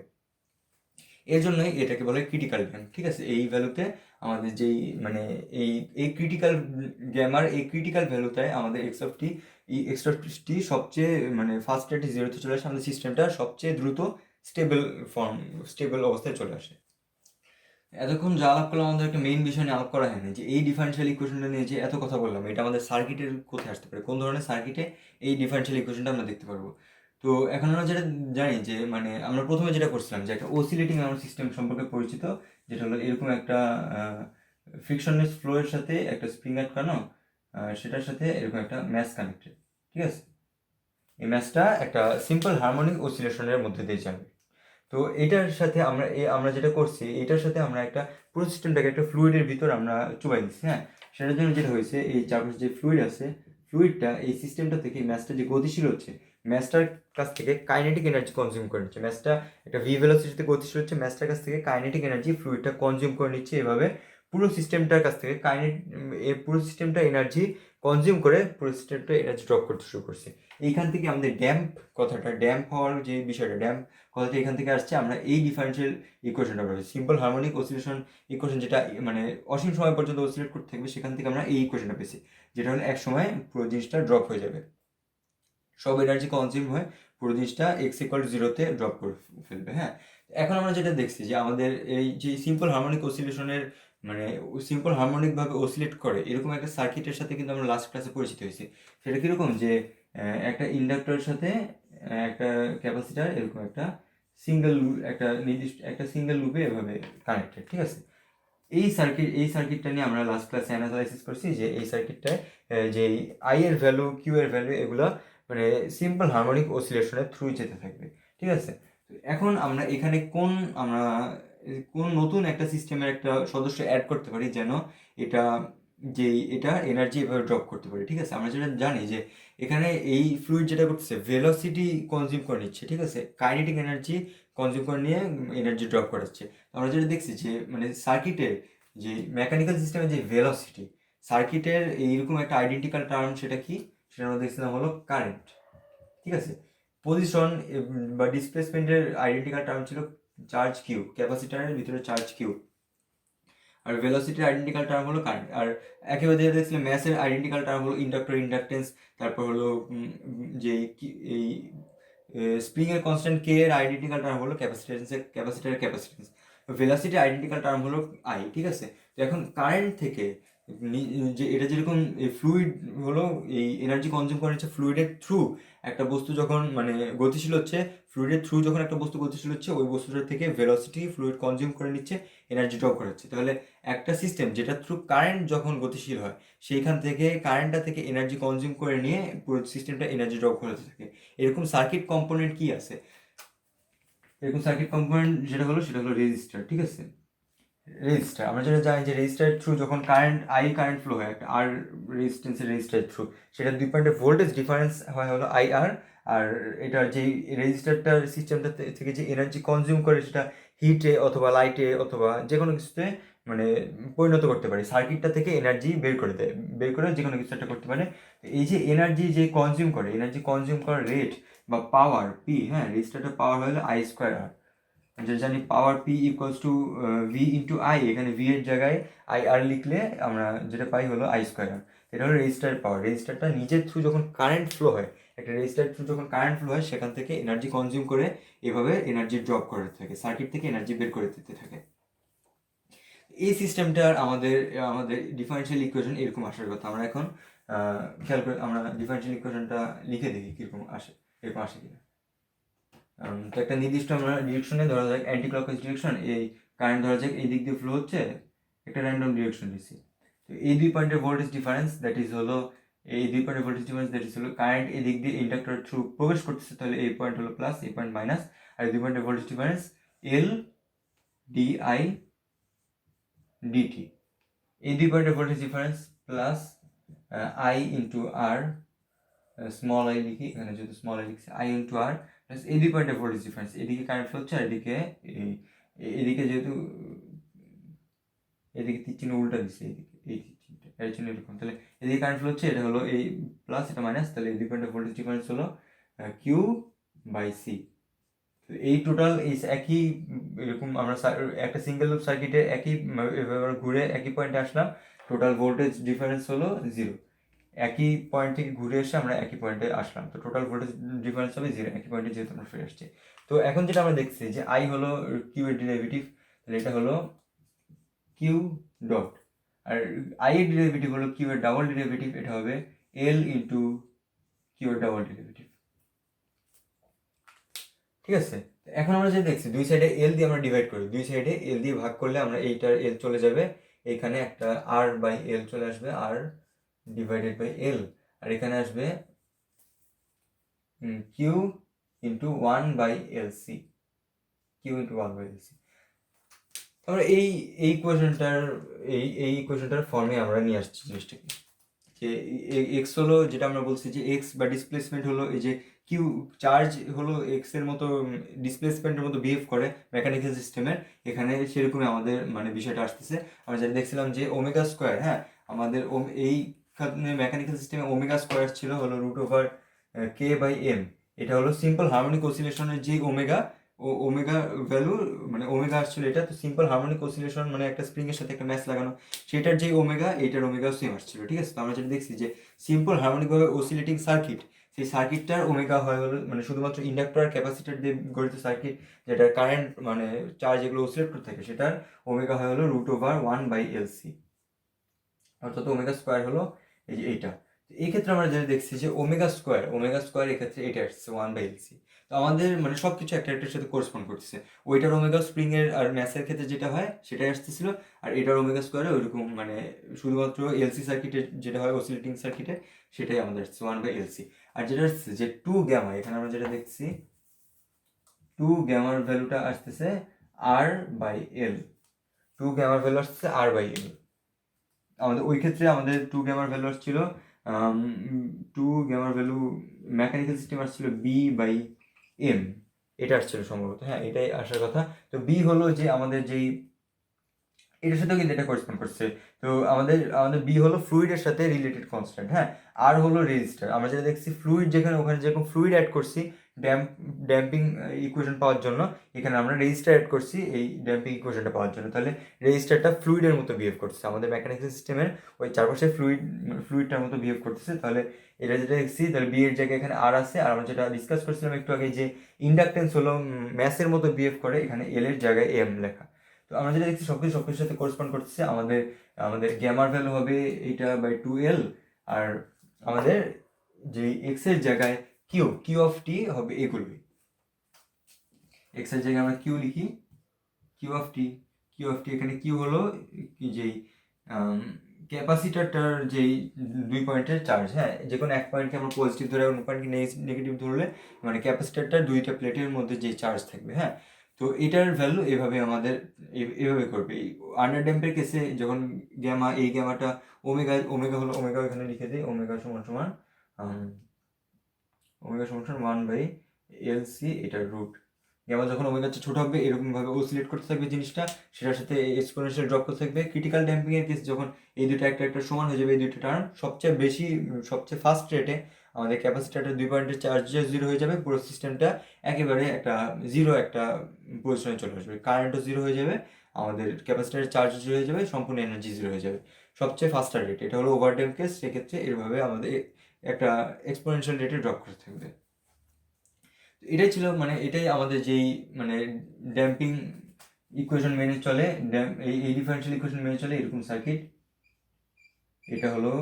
এর জন্যই এটাকে বলে ক্রিটিক্যাল ড্যাম্প। ঠিক আছে, এই ভ্যালুতে আমাদের যেই মানে এই ক্রিটিক্যাল গ্যামার এই ক্রিটিক্যাল ভ্যালুতে আমাদের এক্স অফ টি সবচেয়ে মানে ফার্স্ট রেটে জিরোতে চলে আসে, আমাদের সিস্টেমটা সবচেয়ে দ্রুত স্টেবল অবস্থায় চলে আসে। এতক্ষণ যা আলাপ করলাম আমাদের একটা মেইন বিষয় নিয়ে আলাপ করা হয়নি, যে এই ডিফারেনশিয়াল ইকুয়েশনটা নিয়ে যে এত কথা বললাম এটা আমাদের সার্কিটের কোথায় আসতে পারে, কোন ধরনের সার্কিটে এই ডিফারেনশিয়াল ইকুয়েশনটা আমরা দেখতে পারবো। তো এখন আমরা যেটা জানি যে মানে আমরা প্রথমে যেটা করছিলাম যে একটা অসিলেটিং আমার সিস্টেম সম্পর্কে পরিচিত, যেটা হলো এরকম একটা ফ্রিকশনলেস ফ্লোয়ের সাথে একটা স্প্রিং আটকানো, সেটার সাথে এরকম একটা ম্যাচ কানেক্টেড। ঠিক আছে, এই ম্যাচটা একটা সিম্পল হারমোনিক অসিলেশনের মধ্যে দিয়ে যাবে। তো এটার সাথে আমরা যেটা করছি, এটার সাথে আমরা একটা পুরো সিস্টেমটাকে একটা ফ্লুইডের ভিতর আমরা চুবাই দিচ্ছি। হ্যাঁ, সেটার জন্য যেটা হয়েছে এই চারপাশে যে ফ্লুইড আছে, ফ্লুইডটা এই সিস্টেমটা থেকে ম্যাচটা যে গতিশীল হচ্ছে, ম্যাচটার কাছ থেকে কাইনেটিক এনার্জি কনজিউম করে নিচ্ছে। ম্যাচটা একটা ভি ভেলোসিটিতে গতিশীল হচ্ছে, ম্যাচটার কাছ থেকে কাইনেটিক এনার্জি ফ্লুইডটা কনজিউম করে নিচ্ছে। এভাবে পুরো সিস্টেমটার কাছ থেকে পুরো সিস্টেমটা এনার্জি কনজিউম করে পুরো সিস্টেমটা এনার্জি ড্রপ করতে শুরু করছে। এইখান থেকে আমাদের ড্যাম্প হওয়ার যে বিষয়টা, ড্যাম্প কথাটা এখান থেকে আসছে। আমরা এই ডিফারেনশিয়াল ইকুয়েশনটা পাবো, সিম্পল হারমোনিক অসিলেশন ইকুয়েশন, যেটা মানে অসীম সময় পর্যন্ত অসিলেট করতে থাকবে, সেখান থেকে আমরা এই ইকুয়েশনটা পেয়েছি, যেটা হলো এক সময় পুরো জিনিসটা ড্রপ হয়ে যাবে, সব এনার্জি কনজিউম হয়ে পুরো জিনিসটা এক্স ইকুয়াল জিরোতে ড্রপ করে ফেলবে। হ্যাঁ, এখন আমরা যেটা দেখছি যে আমাদের এই যে সিম্পল হারমোনিক অসিলেশনের মানে সিম্পল হারমোনিকভাবে অসিলেট করে এরকম একটা সার্কিটের সাথে কিন্তু আমরা লাস্ট ক্লাসে পরিচিত হয়েছি। সেটা কীরকম, যে একটা ইন্ডাক্টরের সাথে একটা ক্যাপাসিটার এরকম একটা সিঙ্গেল লুপে এভাবে কানেক্টেড। ঠিক আছে, এই সার্কিটটা নিয়ে আমরা লাস্ট ক্লাসে অ্যানালাইসিস করছি, যে এই সার্কিটটায় যে আই এর ভ্যালু, কিউ এর ভ্যালু, এগুলো মানে সিম্পল হারমোনিক অসিলেশনের থ্রু যেতে থাকবে, ঠিক আছে। এখন আমরা এখানে আমরা কোন নতুন একটা সিস্টেমের একটা সদস্য অ্যাড করতে পারি যেন এটা এটা এনার্জি এভাবে ড্রপ করতে পারে, ঠিক আছে। আমরা যেটা জানি যে এখানে এই ফ্লুইড যেটা করতেছে ভেলোসিটি কনজিউম করে নিচ্ছে, ঠিক আছে, কাইনেটিক এনার্জি কনজিউম করে নিয়ে এনার্জি ড্রপ করাচ্ছে। আমরা যেটা দেখছি যে মানে সার্কিটের যে মেকানিক্যাল সিস্টেমের যে ভেলোসিটি, সার্কিটের এইরকম একটা আইডেন্টিক্যাল টার্ম, সেটা কি, সেটা আমরা দেখছিলাম হলো কারেন্ট, ঠিক আছে। পজিশন বা ডিসপ্লেসমেন্টের আইডেন্টিক্যাল টার্ম ছিল চার্জ কিউ, ক্যাপাসিটারের ভিতরে চার্জ কিউ। আর ভেলোসিটির আইডেন্টিক্যাল টার্ম হলো কারেন্ট। আর একেবারে যেটা দেখছিলাম ম্যাসের আইডেন্টিক্যাল টার্ম হলো ইন্ডাক্টর, ইন্ডাকটেন্স। তারপর হলো যে এই স্প্রিংয়ের কনস্ট্যান্ট কে এর আইডেন্টিক্যাল টার্ম হলো ক্যাপাসিটারের ক্যাপাসিটেন্স। ভেলোসিটির আইডেন্টিক্যাল টার্ম হলো আই, ঠিক আছে। তো এখন কারেন্ট থেকে যে এটা যেরকম ফ্লুইড হলো এই এনার্জি কনজিউম করে নিচ্ছে ফ্লুইডের থ্রু, একটা বস্তু যখন মানে গতিশীল হচ্ছে, ফ্লুইডের থ্রু যখন একটা বস্তু গতিশীল হচ্ছে, ওই বস্তুটার থেকে ভেলোসিটি ফ্লুইড কনজিউম করে নিচ্ছে, এনার্জি ড্রপ করাচ্ছে। তাহলে একটা সিস্টেম যেটা থ্রু কারেন্ট যখন গতিশীল হয়, সেইখান থেকে কারেন্টটা থেকে এনার্জি কনজিউম করে নিয়ে পুরো সিস্টেমটা এনার্জি ড্রপ করতে থাকে। এরকম সার্কিট কম্পোনেন্ট কি আছে? এরকম সার্কিট কম্পোনেন্ট যেটা হলো সেটা হলো রেজিস্টার, ঠিক আছে। রেজিস্টার আমরা যেটা জানি যে রেজিস্টারের থ্রু যখন কারেন্ট ফ্লো হয় একটা আর রেজিস্ট্যান্সের রেজিস্টারের থ্রু, সেটা দুই পয়েন্টের ভোল্টেজ ডিফারেন্স হয় হলো IR। আর এটার যেই রেজিস্টারটার সিস্টেমটা থেকে যে এনার্জি কনজিউম করে, সেটা হিটে অথবা লাইটে অথবা যে কোনো কিছুতে মানে পরিণত করতে পারে, সার্কিটটা থেকে এনার্জি বের করে যে কোনো কিছু একটা করতে পারে। এই যে এনার্জি যে এনার্জি কনজিউম করার রেট বা পাওয়ার পি, হ্যাঁ, রেজিস্টারটা পাওয়ার হলো I²R। যেটা জানি power p equals to v into i, এখানে ভি এর জায়গায় IR লিখলে আমরা যেটা পাই হলো I²R। এটা হলো রেজিস্টার পাওয়ার। রেজিস্টারটা নিজের থ্রু যখন কারেন্ট ফ্লো হয়, একটা রেজিস্টার থ্রু যখন কারেন্ট ফ্লো হয়, সেখান থেকে এনার্জি কনজিউম করে এভাবে এনার্জি ড্রপ করতে থাকে, সার্কিট থেকে এনার্জি বের করে দিতে থাকে। এই সিস্টেমটার আমাদের আমাদের ডিফারেনশিয়াল ইকুয়েশন এরকম আসার কথা। আমরা এখন খেয়াল করে আমরা ডিফারেনশিয়াল ইকুয়েশনটা লিখে দেখি কীরকম আসে, এরকম আসে কিনা। তো একটা নির্দিষ্ট আমরা ডিরেকশনে, ধরা যাক অ্যান্টি ক্লকওয়াইজ ডিরেকশন, এই কারেন্ট ধরা যাক এই দিক দিয়ে ফ্লো হচ্ছে, একটা র্যান্ডম ডিরেকশন দিচ্ছি। তো এই দুই পয়েন্টের ভোল্টেজ ডিফারেন্স দ্যাট ইজ হলো কারেন্ট এই দিক দিয়ে ইন্ডাক্টর থ্রু প্রবেশ করতেছে, তাহলে এই পয়েন্ট হলো প্লাস, এই পয়েন্ট মাইনাস। আর এই দুই পয়েন্টের voltage difference L D I D T. এই দুই পয়েন্টের voltage difference plus I into R, small I লিখি এখানে, যেহেতু স্মল আই লিখছি, আই ইন্টু আর প্লাস এই দুই পয়েন্টের ভোল্টেজ ডিফারেন্স, এদিকে কারেন্ট ফ্লো হচ্ছে আর এদিকে যেহেতু এদিকে তীর চিহ্ন উল্টা দিচ্ছে, এই তীর চিহ্নটা এর চিহ্ন এরকম, তাহলে এদিকে কারেন্ট ফ্লো হচ্ছে, এটা হলো এই প্লাস, এটা মাইনাস, তাহলে এই দুই পয়েন্টের ভোল্টেজ ডিফারেন্স হলো কিউ বাই সি। তো এই টোটাল এই একই এরকম আমরা একটা সিঙ্গেল লুপ সার্কিটে একই ঘুরে একই পয়েন্টে আসলাম, টোটাল ভোল্টেজ ডিফারেন্স হলো 0। একই পয়েন্ট থেকে ঘুরে এসে আমরা একই পয়েন্টে আসলাম, তো টোটাল ভোল্টেজ ডিফারেন্স হবে 0, একই পয়েন্টে যেহেতু আমরা ফিরে আসছি। তো এখন যেটা আমরা দেখছি যে আই হলো কিউ এর ডেরিভেটিভ, তাহলে এটা হলো কিউ ডট, আর আই এর ডেরিভেটিভ হলো কিউ এর ডাবল ডেরিভেটিভ, এটা হবে এল ইন্টু কিউ এর ডাবল ডেরিভেটিভ, ঠিক আছে। এখন আমরা যে দেখছি দুই সাইডে এল দিয়ে আমরা ডিভাইড করি, দুই সাইডে এল দিয়ে ভাগ করলে আমরা এইটার এল চলে যাবে, এখানে একটা আর বাই এল চলে আসবে, আর ডিভাইডেড বাই এল, আর এখানে আসবে Q into 1/LC, Q into 1/LC। তারপরে এই ইকুয়েশনটার ফর্মে আমরা নিয়ে আসছি জিনিসটাকে, যে এক্স হলো যেটা আমরা বলছি যে এক্স বা ডিসপ্লেসমেন্ট হলো এই যে কিউ, চার্জ হলো এক্স এর মতো ডিসপ্লেসমেন্টের মতো বিহেভ করে মেকানিক্যাল সিস্টেমের, এখানে সেরকমই আমাদের মানে বিষয়টা আসতেছে। আমরা যেটা দেখছিলাম যে ওমেগা স্কোয়ার, হ্যাঁ, আমাদের এই মেকানিক্যাল সিস্টেমে ওমেগা স্কোয়ার ছিল হলো √/k/m। এটা হলো সিম্পল হারমোনিক অসিলেশনের যে ওমেগা ভ্যালু, মানে ওমেগা আসছিল এটা, তো সিম্পল হারমোনিক অসিলেশন মানে একটা স্প্রিং এর সাথে একটা ম্যাচ লাগানো, সেটার যে ওমেগা, এইটার ওমেগা সেম আসছিল, ঠিক আছে। তো আমরা যেটা দেখছি যে সিম্পল হারমোনিকভাবে অসিলেটিং সার্কিট, সেই সার্কিটটার ওমেগা হয় হলো মানে শুধুমাত্র ইন্ডাক্টর আর ক্যাপাসিটর দিয়ে গঠিত সার্কিট, যেটার কারেন্ট মানে চার্জ এগুলো অসিলেট করতে থাকে, সেটার ওমেগা হয় হলো √1/LC, অর্থাৎ ওমেগা স্কোয়ার হলো এই যে এইটা। এই ক্ষেত্রে আমরা যেটা দেখছি যে ওমেগা স্কোয়ার এক্ষেত্রে এটা আসছে 1/LC। তো আমাদের মানে সব কিছু একটা একটার সাথে কোরসপন্ড করতেছে, ওইটার ওমেগা স্প্রিং এর আর ম্যাসের ক্ষেত্রে যেটা হয় সেটাই আসতেছিল, আর এটার ওমেগা স্কোয়ারে ওইরকম মানে শুধুমাত্র এলসি সার্কিটের যেটা হয় অসিলেটিং সার্কিটে, সেটাই আমাদের আসছে 1/LC। আর যেটা হচ্ছে যে 2 গ্যামা, এখানে আমরা যেটা দেখছি 2 গ্যামার ভ্যালুটা আসতেছে R/L, 2 গ্যামার ভ্যালু আসতেছে R/L। আমাদের ওই ক্ষেত্রে আমাদের 2 গ্যামার ভ্যালু আসছিল 2 গ্যামার ভ্যালু মেকানিক্যাল সিস্টেম আসছিল B/M, এটা আসছিল সম্ভবত, হ্যাঁ এটাই আসার কথা। তো বি হলো যে আমাদের যেই, এটার সাথেও কিন্তু এটা করেসপন্ড করছে। তো আমাদের আমাদের বি হলো ফ্লুইডের সাথে রিলেটেড কনস্ট্যান্ট, হ্যাঁ। আর হলো রেজিস্টার, আমরা যেটা দেখছি ফ্লুইড যেখানে, ওখানে যেরকম ফ্লুইড অ্যাড করছি ড্যাম্পিং ইকুয়েশন পাওয়ার জন্য, এখানে আমরা রেজিস্টার অ্যাড করছি এই ড্যাম্পিং ইকুয়েশনটা পাওয়ার জন্য। তাহলে রেজিস্টারটা ফ্লুইডের মতো বিহেভ করছে, আমাদের মেকানিক্যাল সিস্টেমের ওই চারপাশে ফ্লুইডটার মতো বিহেভ করতেছে। তাহলে এটা যেটা দেখছি, তাহলে বি এর জায়গায় এখানে আর আছে। আর আমরা যেটা ডিসকাস করছিলাম একটু আগে যে ইন্ডাকটেন্স হলো ম্যাসের মতো বিহেভ করে, এখানে এল এর জায়গায় এম লেখা। তো আমরা যেটা দেখছি সবকিছুর সাথে করেসপন্ড করতেছে। আমাদের আমাদের গ্যামার ভ্যালু হবে এইটা বাই 2L, আর আমাদের যে এক্স এর জায়গায় কিউ অফ টি হবে এগুলোই। এক্স এর জায়গায় আমরা কিউ লিখি, কিউ অফ টি এখানে কিউ হলো কি যেই ক্যাপাসিটারটার যেই 2 পয়েন্টের চার্জ, হ্যাঁ যে কোনো এক পয়েন্টকে আমরা পজিটিভ ধরে অন্য পয়েন্টকে নেগেটিভ ধরলে মানে ক্যাপাসিটারটার দুইটা প্লেটের মধ্যে যে চার্জ থাকবে, হ্যাঁ। তো এটার ভ্যালু এভাবে আমাদের এভাবে করবে। এই আন্ডার ড্যাম্পের কেসে যখন গ্যামা, এই গ্যামাটা ওমেগা হলো, ওমেগা এখানে লিখে দিই, ওমেগা সমান সমান 1/LC, এটার রুট। গ্যামা যখন ওমেগা চেয়ে ছোট হবে এরকমভাবে অসিলেট করতে থাকবে জিনিসটা, সেটার সাথে এক্সপোনেনশিয়াল ড্রপ করতে থাকবে। ক্রিটিক্যাল ড্যাম্পিং এর কেস যখন এই দুটো একটা সমান হয়ে যাবে, এই দুটো টার্ম সবচেয়ে ফাস্ট রেটে আমাদের ক্যাপাসিটারটা 2 পয়েন্টের চার্জ জিরো হয়ে যাবে, পুরো সিস্টেমটা একেবারে একটা জিরো একটা পজিশনে চলে আসবে, কারেন্টও জিরো হয়ে যাবে, আমাদের ক্যাপাসিটারের চার্জ জিরো হয়ে যাবে, সম্পূর্ণ এনার্জি জিরো হয়ে যাবে সবচেয়ে ফাস্টার রেট। এটা হলো ওভারড্যাম্প কেস, সেক্ষেত্রে এভাবে আমাদের একটা এক্সপোনেনশিয়াল রেটে ড্রপ করতে থাকবে। এটাই ছিল মানে এটাই আমাদের যেই মানে ড্যাম্পিং ইকুয়েশন মেনে চলে, এই ডিফারেনশিয়াল ইকুয়েশন মেনে চলে এরকম সার্কিট। এটা হলো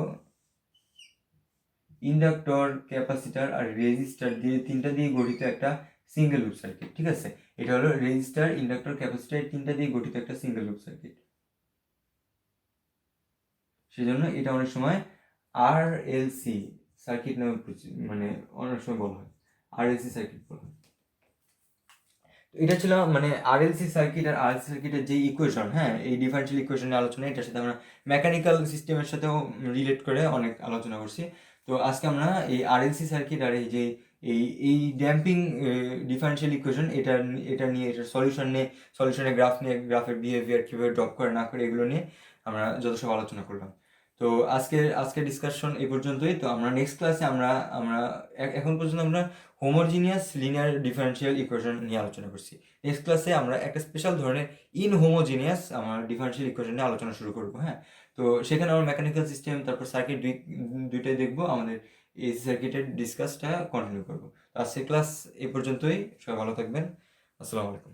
ইন্ডাক্টর, ক্যাপাসিটার আর রেজিস্টার দিয়ে তিনটা দিয়ে গঠিত একটা সিঙ্গেল লুপ সার্কিট, ঠিক আছে। এটা হলো রেজিস্টার, ইন্ডাক্টর, ক্যাপাসিটার তিনটা দিয়ে গঠিত একটা সিঙ্গেল লুপ সার্কিট। সেজন্য এটা অনেক সময় RLC সার্কিট নামে মানে অনেক সময় বলা হয়, RLC সার্কিট বলা হয়। এটা ছিল মানে RLC সার্কিট আর RLC সার্কিটের যে ইকুয়েশন, হ্যাঁ এই ডিফারেনশিয়াল ইকুয়েশনের আলোচনা, এটার সাথে আমরা মেকানিক্যাল সিস্টেমের সাথেও রিলেট করে অনেক আলোচনা করছি। তো আজকে আমরা এই RLC সার্কিট আর এই যে এই ড্যাম্পিং ডিফারেনশিয়াল ইকুয়েশন এটা নিয়ে, এটার সলিউশনের গ্রাফের বিহেভিয়ার কীভাবে ড্রপ করে না করে, এগুলো নিয়ে আমরা যত সব আলোচনা করলাম। তো আজকের ডিসকাশন এই পর্যন্তই। তো আমরা নেক্সট ক্লাসে আমরা আমরা এখন পর্যন্ত আমরা হোমোজিনিয়াস লিনিয়ার ডিফারেনশিয়াল ইকুয়েশন নিয়ে আলোচনা করছি। নেক্সট ক্লাসে আমরা একটা স্পেশাল ধরনের ইনহোমোজিনিয়াস আমার ডিফারেনশিয়াল ইকুয়েশন নিয়ে আলোচনা শুরু করবো, হ্যাঁ। তো সেখানে আমরা মেকানিক্যাল সিস্টেম তারপর সার্কিট দুইটাই দেখবো, আমাদের এসি সার্কিটের ডিসকাসটা কন্টিনিউ করবো। আজকের ক্লাস এই পর্যন্তই, সবাই ভালো থাকবেন, আসসালামু আলাইকুম।